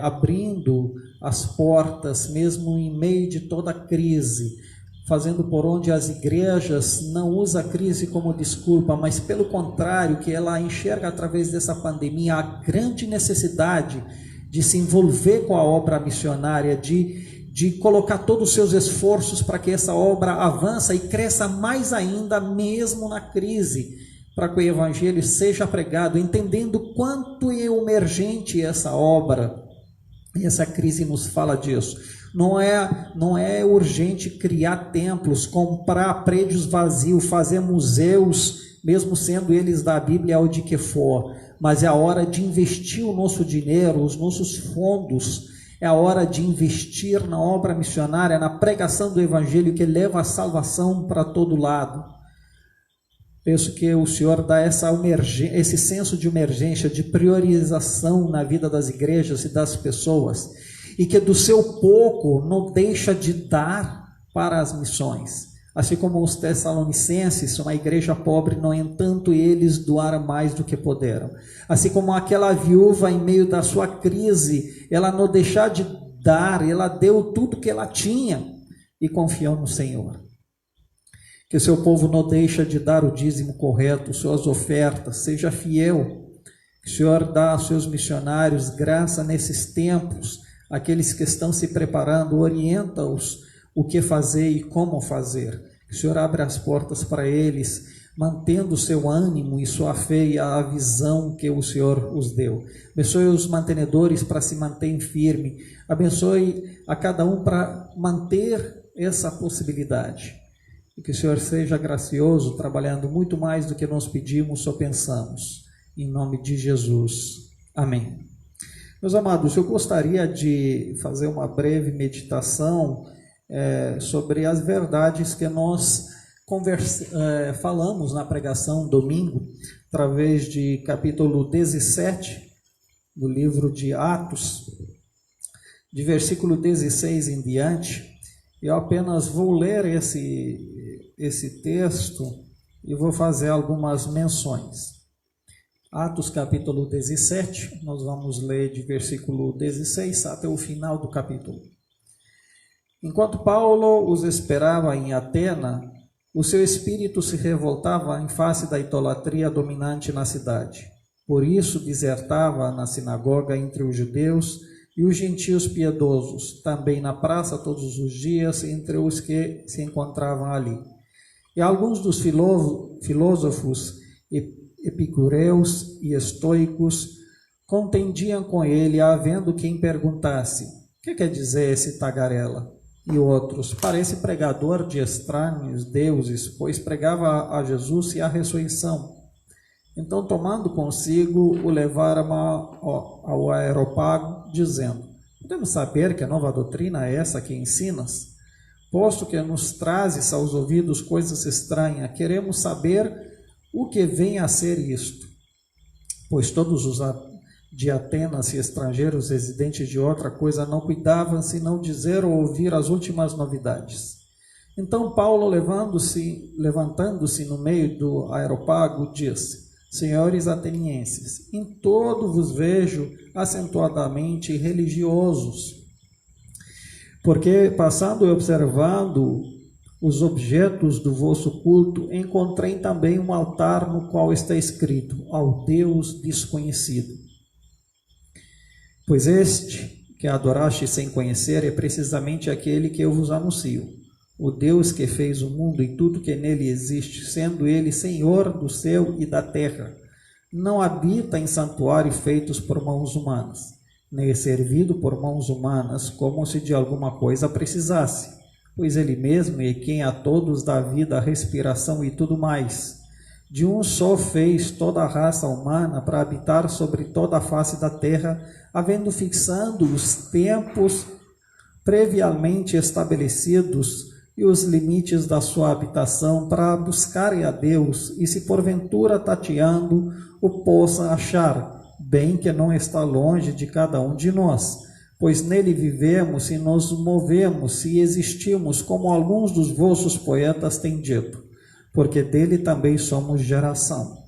abrindo as portas, mesmo em meio de toda a crise, fazendo por onde as igrejas não usam a crise como desculpa, mas pelo contrário, que ela enxerga através dessa pandemia a grande necessidade de se envolver com a obra missionária, de colocar todos os seus esforços para que essa obra avance e cresça mais ainda, mesmo na crise, para que o Evangelho seja pregado, entendendo quanto é emergente essa obra. E essa crise nos fala disso. Não é urgente criar templos, comprar prédios vazios, fazer museus, mesmo sendo eles da Bíblia ou de que for, mas é a hora de investir o nosso dinheiro, os nossos fundos, é a hora de investir na obra missionária, na pregação do Evangelho que leva a salvação para todo lado. Penso que o Senhor dá esse senso de emergência, de priorização na vida das igrejas e das pessoas, e que do seu pouco não deixa de dar para as missões. Assim como os Tessalonicenses, uma igreja pobre, no entanto, eles doaram mais do que puderam. Assim como aquela viúva, em meio da sua crise, ela não deixou de dar, ela deu tudo que ela tinha e confiou no Senhor. Que o seu povo não deixa de dar o dízimo correto, suas ofertas, seja fiel. Que o Senhor dá aos seus missionários graça nesses tempos, aqueles que estão se preparando, orienta-os o que fazer e como fazer. Que o Senhor abre as portas para eles, mantendo o seu ânimo e sua fé e a visão que o Senhor os deu. Abençoe os mantenedores para se manterem firmes. Abençoe a cada um para manter essa possibilidade. E que o Senhor seja gracioso, trabalhando muito mais do que nós pedimos ou pensamos. Em nome de Jesus. Amém. Meus amados, eu gostaria de fazer uma breve meditação sobre as verdades que nós falamos na pregação domingo, através de capítulo 17 do livro de Atos, de versículo 16 em diante. Eu apenas vou ler esse texto e vou fazer algumas menções. Atos capítulo 17, nós vamos ler de versículo 16 até o final do capítulo. Enquanto Paulo os esperava em Atena, o seu espírito se revoltava em face da idolatria dominante na cidade. Por isso desertava na sinagoga entre os judeus e os gentios piedosos, também na praça todos os dias entre os que se encontravam ali. E alguns dos filósofos epicureus e estoicos contendiam com ele, havendo quem perguntasse: que quer dizer esse tagarela? E outros: parece pregador de estranhos deuses, pois pregava a Jesus e a ressurreição. Então, tomando consigo, o levaram ao aerópago, dizendo: Podemos saber que a nova doutrina é essa que ensinas, posto que nos trazes aos ouvidos coisas estranhas, queremos saber o que vem a ser isto. Pois todos os de Atenas e estrangeiros residentes de outra coisa não cuidavam senão dizer ou ouvir as últimas novidades. Então Paulo, levantando-se no meio do aerópago, disse: Senhores atenienses, em todo vos vejo acentuadamente religiosos, porque passando e observando os objetos do vosso culto, encontrei também um altar no qual está escrito: ao Deus desconhecido. Pois este que adoraste sem conhecer é precisamente aquele que eu vos anuncio, o Deus que fez o mundo e tudo que nele existe, sendo ele Senhor do céu e da terra. Não habita em santuários feitos por mãos humanas, nem é servido por mãos humanas, como se de alguma coisa precisasse, pois ele mesmo é quem a todos dá vida, respiração e tudo mais. De um só fez toda a raça humana para habitar sobre toda a face da terra, havendo fixado os tempos previamente estabelecidos e os limites da sua habitação para buscarem a Deus e se porventura tateando o possa achar, bem que não está longe de cada um de nós, pois nele vivemos e nos movemos e existimos, como alguns dos vossos poetas têm dito, porque dele também somos geração.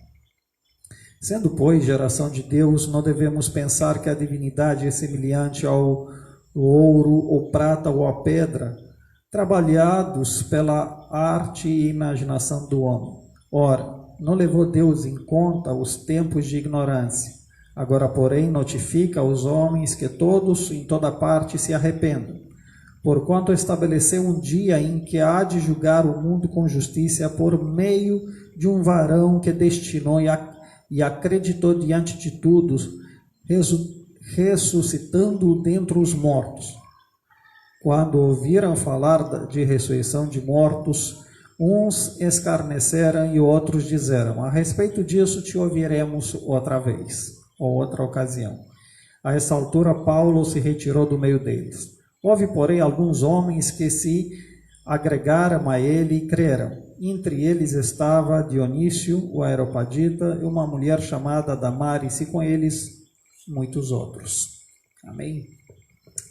Sendo, pois, geração de Deus, não devemos pensar que a divindade é semelhante ao ouro, ou prata, ou a pedra, trabalhados pela arte e imaginação do homem. Ora, não levou Deus em conta os tempos de ignorância. Agora, porém, notifica aos homens que todos, em toda parte, se arrependam, porquanto estabeleceu um dia em que há de julgar o mundo com justiça por meio de um varão que destinou e acreditou diante de todos, ressuscitando dentre os mortos. Quando ouviram falar de ressurreição de mortos, uns escarneceram e outros disseram: a respeito disso te ouviremos outra vez, ou outra ocasião. A essa altura Paulo se retirou do meio deles. Houve, porém, alguns homens que se agregaram a ele e creram. Entre eles estava Dionísio, o Areopagita, e uma mulher chamada Damaris, e com eles muitos outros. Amém?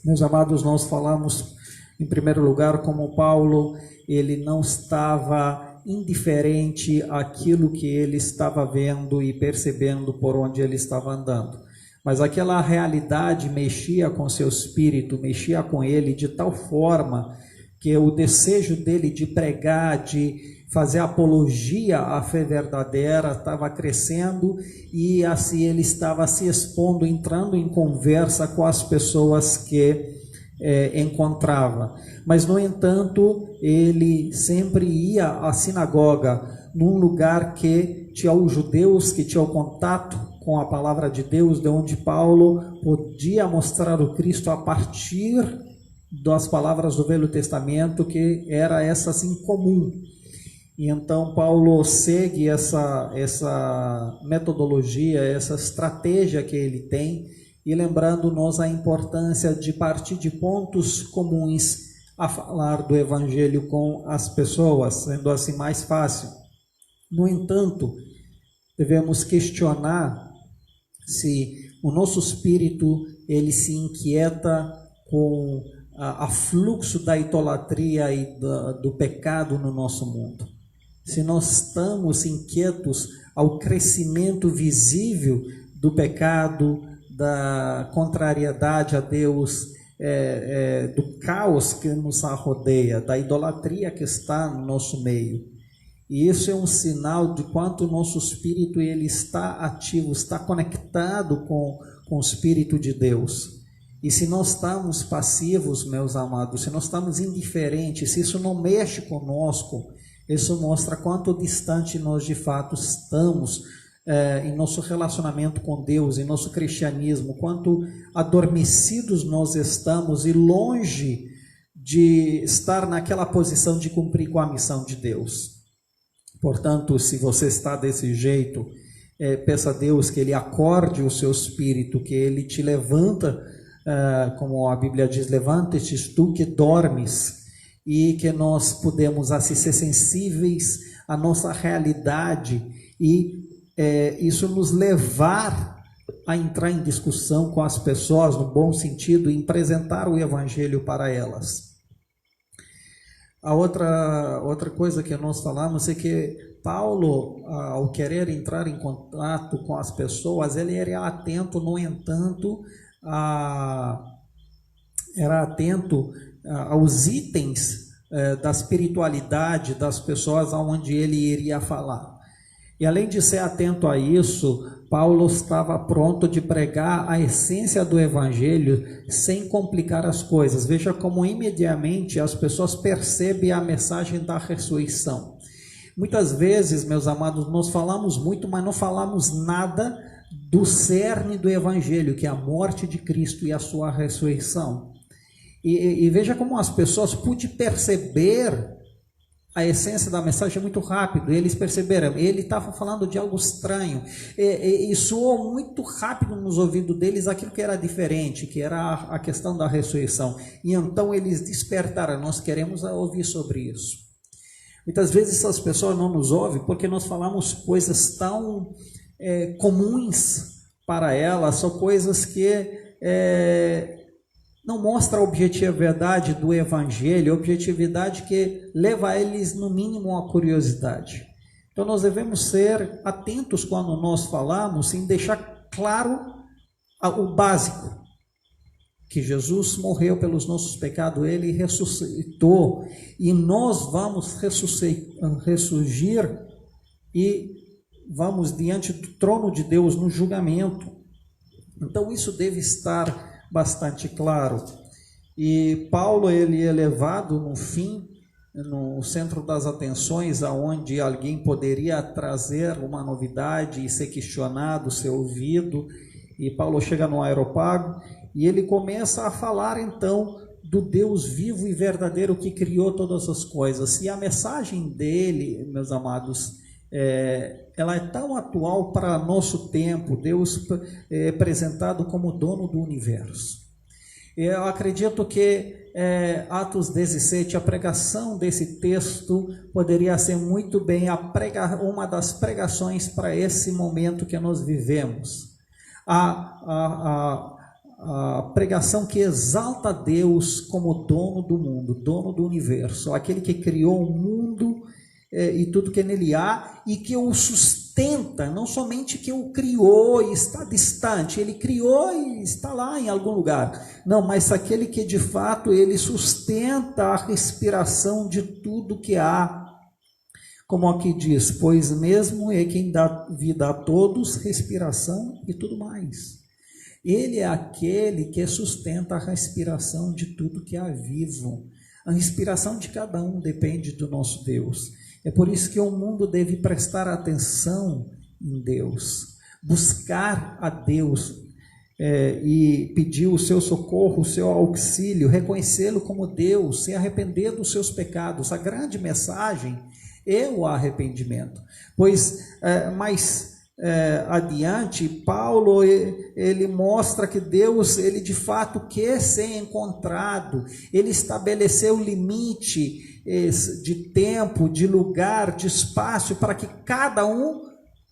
Meus amados, nós falamos, em primeiro lugar, como Paulo, ele não estava indiferente àquilo que ele estava vendo e percebendo por onde ele estava andando. Mas aquela realidade mexia com seu espírito, mexia com ele de tal forma que o desejo dele de pregar, de fazer apologia à fé verdadeira estava crescendo, e assim ele estava se expondo, entrando em conversa com as pessoas que encontrava. Mas, no entanto, ele sempre ia à sinagoga, num lugar que tinha os judeus, que tinha o contato com a palavra de Deus, de onde Paulo podia mostrar o Cristo a partir das palavras do Velho Testamento, que era essa assim comum. E então Paulo segue essa metodologia, essa estratégia que ele tem, e lembrando-nos a importância de partir de pontos comuns a falar do Evangelho com as pessoas, sendo assim mais fácil. No entanto, devemos questionar se o nosso espírito ele se inquieta com a fluxo da idolatria e do pecado no nosso mundo. Se nós estamos inquietos ao crescimento visível do pecado, da contrariedade a Deus, do caos que nos rodeia, da idolatria que está no nosso meio. E isso é um sinal de quanto o nosso espírito ele está ativo, está conectado com o Espírito de Deus. E se nós estamos passivos, meus amados, se nós estamos indiferentes, se isso não mexe conosco, isso mostra quanto distante nós de fato estamos em nosso relacionamento com Deus, em nosso cristianismo, quanto adormecidos nós estamos e longe de estar naquela posição de cumprir com a missão de Deus. Portanto, se você está desse jeito, peça a Deus que Ele acorde o seu espírito, que Ele te levanta como a Bíblia diz, levanta-te tu que dormes, e que nós podemos assim ser sensíveis à nossa realidade e isso nos levar a entrar em discussão com as pessoas, no bom sentido, em apresentar o Evangelho para elas. A outra coisa que nós falamos é que Paulo, ao querer entrar em contato com as pessoas, ele era atento, no entanto, aos itens da espiritualidade das pessoas aonde ele iria falar. E além de ser atento a isso, Paulo estava pronto de pregar a essência do Evangelho sem complicar as coisas. Veja como imediatamente as pessoas percebem a mensagem da ressurreição. Muitas vezes, meus amados, nós falamos muito, mas não falamos nada do cerne do Evangelho, que é a morte de Cristo e a sua ressurreição. E veja como as pessoas pude perceber a essência da mensagem muito rápido. Eles perceberam, ele estava falando de algo estranho, e soou muito rápido nos ouvidos deles aquilo que era diferente, que era a questão da ressurreição. E então eles despertaram, nós queremos ouvir sobre isso. Muitas vezes essas pessoas não nos ouvem porque nós falamos coisas tão comuns para elas, são coisas que não mostra a objetividade do Evangelho, a objetividade que leva eles, no mínimo, à curiosidade. Então, nós devemos ser atentos quando nós falamos, em deixar claro o básico, que Jesus morreu pelos nossos pecados, ele ressuscitou, e nós vamos ressurgir e vamos diante do trono de Deus no julgamento. Então, isso deve estar bastante claro. E Paulo, ele é levado no fim, no centro das atenções, aonde alguém poderia trazer uma novidade e ser questionado, ser ouvido, e Paulo chega no Areópago e ele começa a falar então do Deus vivo e verdadeiro que criou todas as coisas. E a mensagem dele, meus amados, ela é tão atual para nosso tempo. Deus é apresentado como dono do universo. Eu acredito que Atos 17, a pregação desse texto poderia ser muito bem uma das pregações para esse momento que nós vivemos. A pregação que exalta Deus como dono do mundo, dono do universo, aquele que criou o mundo e tudo que nele há, e que o sustenta, não somente que o criou e está distante, ele criou e está lá em algum lugar, não, mas aquele que de fato ele sustenta a respiração de tudo que há, como aqui diz, pois mesmo é quem dá vida a todos, respiração e tudo mais. Ele é aquele que sustenta a respiração de tudo que há vivo. A respiração de cada um depende do nosso Deus. É por isso que o mundo deve prestar atenção em Deus, buscar a Deus e pedir o seu socorro, o seu auxílio, reconhecê-lo como Deus, se arrepender dos seus pecados. A grande mensagem é o arrependimento. Pois mais adiante, Paulo ele mostra que Deus, ele de fato quer ser encontrado. Ele estabeleceu limite de tempo, de lugar, de espaço, para que cada um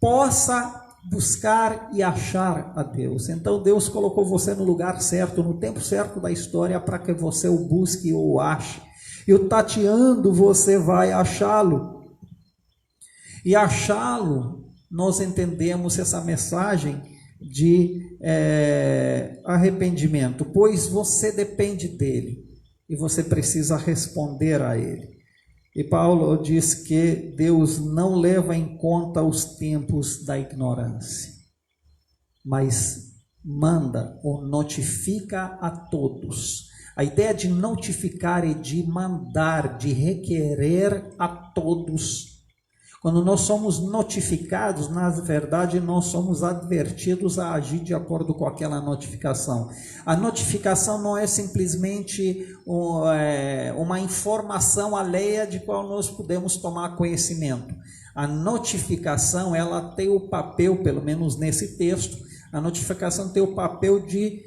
possa buscar e achar a Deus. Então Deus colocou você no lugar certo, no tempo certo da história, para que você o busque e o ache. E o tateando você vai achá-lo. E achá-lo, nós entendemos essa mensagem de arrependimento, pois você depende dele e você precisa responder a ele. E Paulo diz que Deus não leva em conta os tempos da ignorância, mas manda ou notifica a todos. A ideia de notificar é de mandar, de requerer a todos. Quando nós somos notificados, na verdade, nós somos advertidos a agir de acordo com aquela notificação. A notificação não é simplesmente uma informação alheia de qual nós podemos tomar conhecimento. A notificação, ela tem o papel, pelo menos nesse texto, a notificação tem o papel de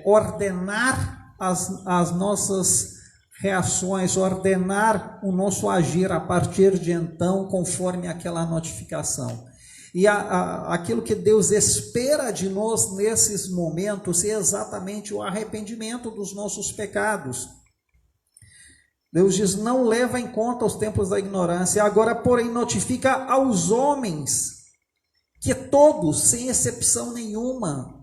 ordenar as nossas reações, ordenar o nosso agir a partir de então, conforme aquela notificação. E aquilo que Deus espera de nós nesses momentos é exatamente o arrependimento dos nossos pecados. Deus diz: não leva em conta os tempos da ignorância, agora, porém, notifica aos homens que todos, sem exceção nenhuma,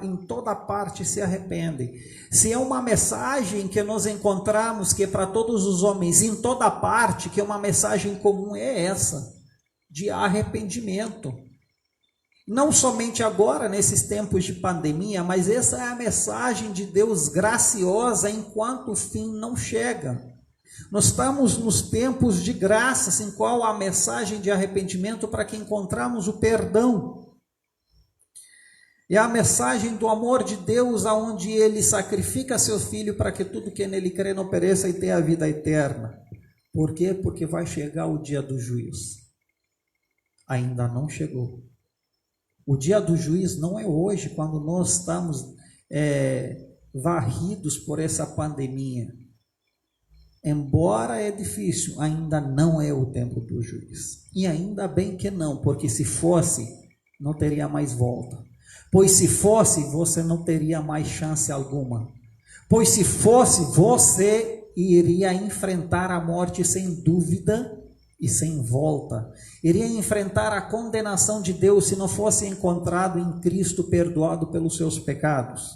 em toda parte se arrependem. Se é uma mensagem que nós encontramos que é para todos os homens, em toda parte, que é uma mensagem comum, é essa, de arrependimento. Não somente agora, nesses tempos de pandemia, mas essa é a mensagem de Deus graciosa enquanto o fim não chega. Nós estamos nos tempos de graça, em qual a mensagem de arrependimento para que encontramos o perdão. É a mensagem do amor de Deus, aonde Ele sacrifica seu Filho para que tudo que nele crê não pereça e tenha a vida eterna. Por quê? Porque vai chegar o dia do juízo. Ainda não chegou. O dia do juízo não é hoje, quando nós estamos varridos por essa pandemia. Embora é difícil, ainda não é o tempo do juízo. E ainda bem que não, porque se fosse, não teria mais volta. Pois se fosse, você não teria mais chance alguma. Pois se fosse, você iria enfrentar a morte sem dúvida e sem volta. Iria enfrentar a condenação de Deus se não fosse encontrado em Cristo perdoado pelos seus pecados.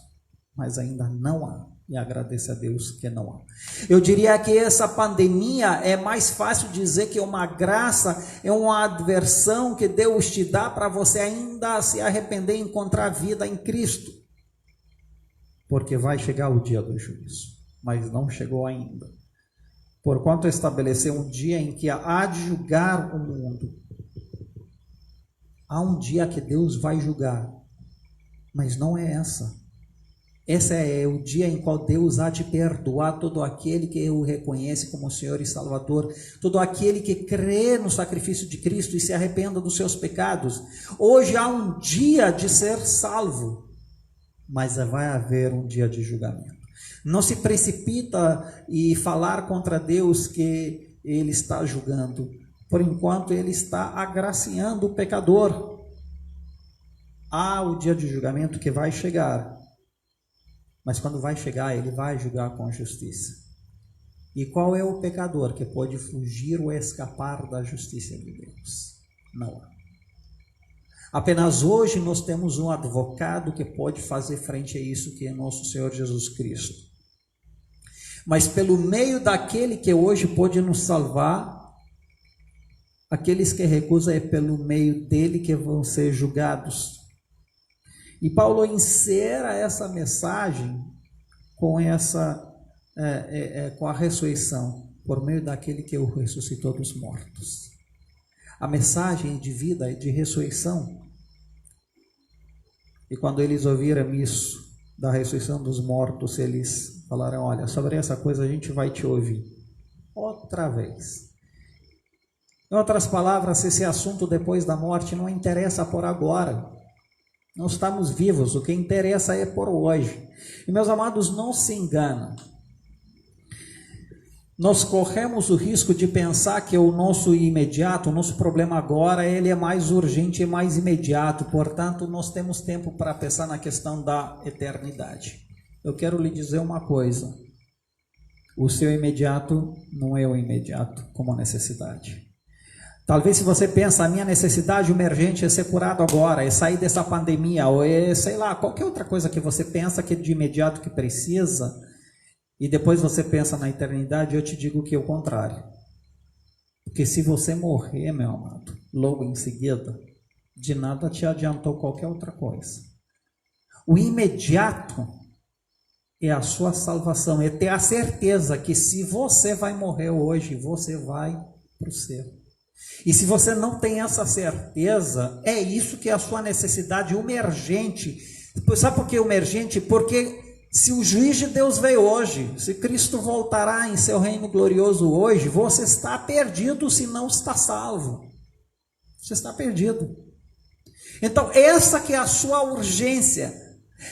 Mas ainda não há. E agradeço a Deus que não há. Eu diria que essa pandemia é mais fácil dizer que é uma graça, é uma adversão que Deus te dá para você ainda se arrepender e encontrar vida em Cristo. Porque vai chegar o dia do juízo, mas não chegou ainda. Porquanto estabeleceu um dia em que há de julgar o mundo. Há um dia que Deus vai julgar, mas não é essa. Esse é o dia em qual Deus há de perdoar todo aquele que o reconhece como Senhor e Salvador, todo aquele que crê no sacrifício de Cristo e se arrependa dos seus pecados. Hoje há um dia de ser salvo, mas vai haver um dia de julgamento. Não se precipita e falar contra Deus que Ele está julgando. Por enquanto Ele está agraciando o pecador. Há o dia de julgamento que vai chegar. Mas quando vai chegar, Ele vai julgar com justiça. E qual é o pecador que pode fugir ou escapar da justiça de Deus? Não há. Apenas hoje nós temos um advogado que pode fazer frente a isso, que é nosso Senhor Jesus Cristo. Mas pelo meio daquele que hoje pode nos salvar, aqueles que recusam, é pelo meio dele que vão ser julgados. E Paulo encerra essa mensagem com com a ressurreição, por meio daquele que o ressuscitou dos mortos. A mensagem de vida e de ressurreição. E quando eles ouviram isso, da ressurreição dos mortos, eles falaram: olha, sobre essa coisa a gente vai te ouvir outra vez. Em outras palavras, esse assunto depois da morte não interessa por agora. Nós estamos vivos, o que interessa é por hoje. E meus amados, não se enganam. Nós corremos o risco de pensar que o nosso imediato, o nosso problema agora, ele é mais urgente e mais imediato. Portanto, nós temos tempo para pensar na questão da eternidade. Eu quero lhe dizer uma coisa. O seu imediato não é o imediato como necessidade. Talvez se você pensa, a minha necessidade emergente é ser curado agora, é sair dessa pandemia, ou é, sei lá, qualquer outra coisa que você pensa que de imediato que precisa, e depois você pensa na eternidade, eu te digo que é o contrário. Porque se você morrer, meu amado, logo em seguida, de nada te adiantou qualquer outra coisa. O imediato é a sua salvação, é ter a certeza que se você vai morrer hoje, você vai para o céu. E se você não tem essa certeza, é isso que é a sua necessidade emergente. Sabe por que emergente? Porque se o juiz de Deus veio hoje, se Cristo voltará em seu reino glorioso hoje, você está perdido se não está salvo. Você está perdido. Então, essa que é a sua urgência,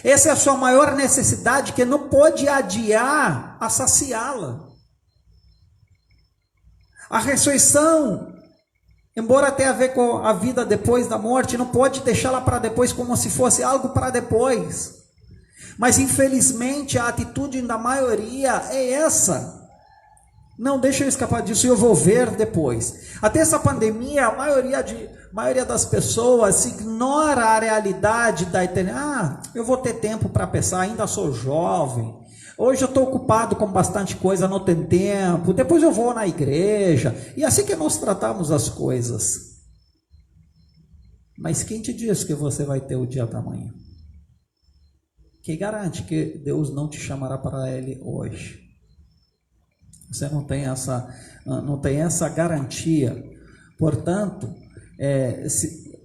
essa é a sua maior necessidade, que não pode adiar a saciá-la. A ressurreição, embora tenha a ver com a vida depois da morte, não pode deixá-la para depois como se fosse algo para depois. Mas infelizmente a atitude da maioria é essa. Não, deixa eu escapar disso, eu vou ver depois. Até essa pandemia, a maioria das pessoas ignora a realidade da eternidade. Eu vou ter tempo para pensar, ainda sou jovem. Hoje eu estou ocupado com bastante coisa, não tenho tempo. Depois eu vou na igreja. E assim que nós tratamos as coisas. Mas quem te diz que você vai ter o dia da manhã? Quem garante que Deus não te chamará para Ele hoje? Você não tem essa garantia. Portanto,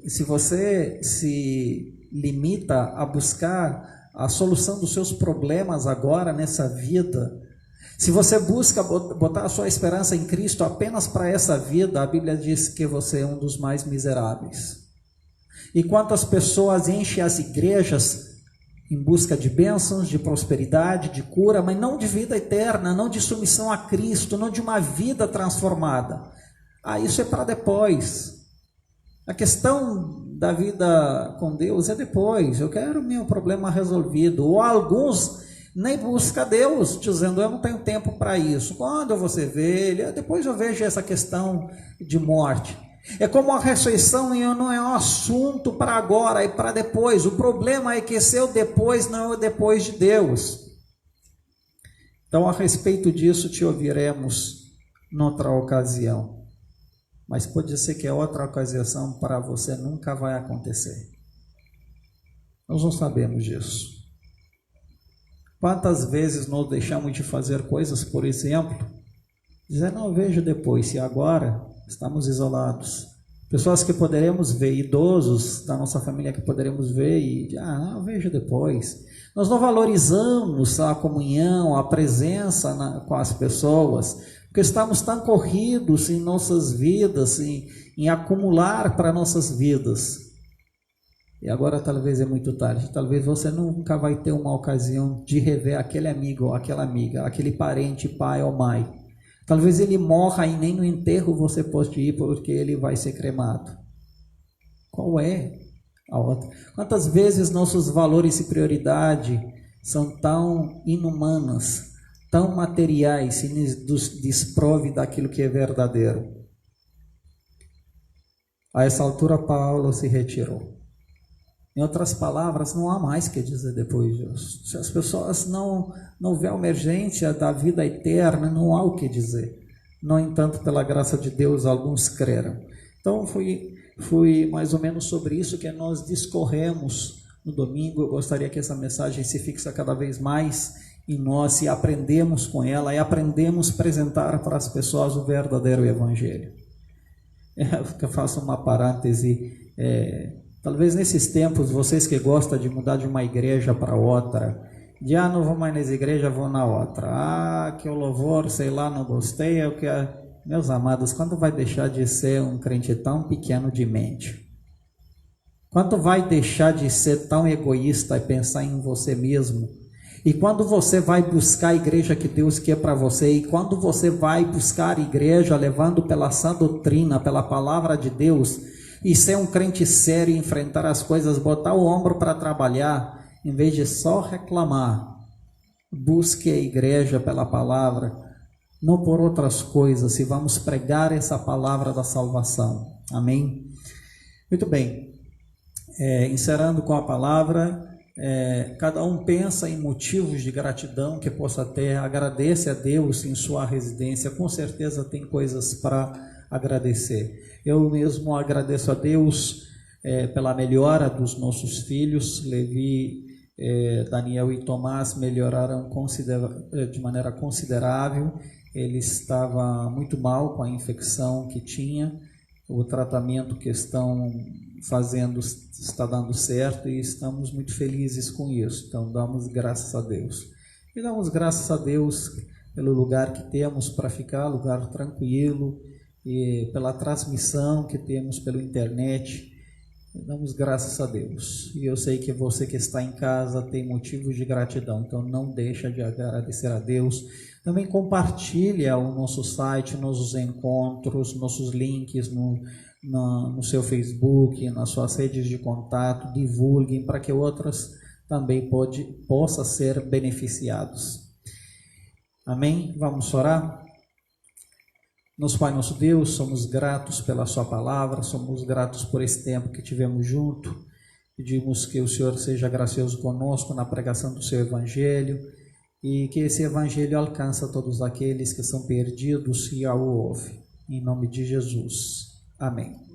se você se limita a buscar a solução dos seus problemas agora nessa vida, se você busca botar a sua esperança em Cristo apenas para essa vida, a Bíblia diz que você é um dos mais miseráveis. E quantas pessoas enchem as igrejas em busca de bênçãos, de prosperidade, de cura, mas não de vida eterna, não de submissão a Cristo, não de uma vida transformada. Isso é para depois. A questão da vida com Deus é depois. Eu quero meu problema resolvido. Ou alguns nem buscam Deus, dizendo, eu não tenho tempo para isso. Quando eu vou ser velho, depois eu vejo essa questão de morte. É como a ressurreição não é um assunto para agora e para depois. O problema é que esse depois não é o depois de Deus. Então, a respeito disso, te ouviremos noutra ocasião. Mas pode ser que a outra ocasião para você nunca vai acontecer. Nós não sabemos disso. Quantas vezes nós deixamos de fazer coisas, por exemplo, dizendo, não, vejo depois, se agora estamos isolados. Pessoas que poderemos ver, idosos da nossa família que poderemos ver e, não, vejo depois. Nós não valorizamos a comunhão, a presença com as pessoas, porque estamos tão corridos em nossas vidas, em acumular para nossas vidas. E agora talvez é muito tarde, talvez você nunca vai ter uma ocasião de rever aquele amigo ou aquela amiga, aquele parente, pai ou mãe. Talvez ele morra e nem no enterro você possa ir porque ele vai ser cremado. Qual é a outra? Quantas vezes nossos valores e prioridade são tão inumanas, tão materiais, e nos desprove daquilo que é verdadeiro? A essa altura Paulo se retirou. Em outras palavras, não há mais que dizer depois disso. Se as pessoas não vêem a emergência da vida eterna, não há o que dizer. No entanto, pela graça de Deus, alguns creram. Então, foi mais ou menos sobre isso que nós discorremos no domingo. Eu gostaria que essa mensagem se fixe cada vez mais em nós e aprendemos com ela e aprendemos a apresentar para as pessoas o verdadeiro evangelho. Eu faço uma parêntese. Talvez nesses tempos, vocês que gostam de mudar de uma igreja para outra, não vou mais nessa igreja, vou na outra. Que o louvor, sei lá, não gostei. Meus amados, quando vai deixar de ser um crente tão pequeno de mente? Quando vai deixar de ser tão egoísta e pensar em você mesmo? E quando você vai buscar a igreja que Deus quer para você? E quando você vai buscar a igreja levando pela sã doutrina, pela palavra de Deus, e ser um crente sério, enfrentar as coisas, botar o ombro para trabalhar, em vez de só reclamar? Busque a igreja pela palavra, não por outras coisas, e vamos pregar essa palavra da salvação. Amém? Muito bem. Encerrando com a palavra, cada um pensa em motivos de gratidão que possa ter, agradece a Deus em sua residência, com certeza tem coisas para agradecer. Eu mesmo agradeço a Deus pela melhora dos nossos filhos. Levi, Daniel e Tomás melhoraram de maneira considerável. Ele estava muito mal com a infecção que tinha. O tratamento que estão fazendo está dando certo e estamos muito felizes com isso. Então damos graças a Deus. E damos graças a Deus pelo lugar que temos para ficar, lugar tranquilo, e pela transmissão que temos pela internet. Damos graças a Deus. E eu sei que você que está em casa tem motivos de gratidão, então não deixa de agradecer a Deus. Também compartilha o nosso site, nossos encontros, nossos links no seu Facebook, nas suas redes de contato, divulguem para que outras também possam ser beneficiados. Amém? Vamos orar? Nosso Pai, nosso Deus, somos gratos pela sua palavra, somos gratos por esse tempo que tivemos junto. Pedimos que o Senhor seja gracioso conosco na pregação do seu evangelho e que esse evangelho alcance todos aqueles que são perdidos e ao ouvem. Em nome de Jesus. Amém.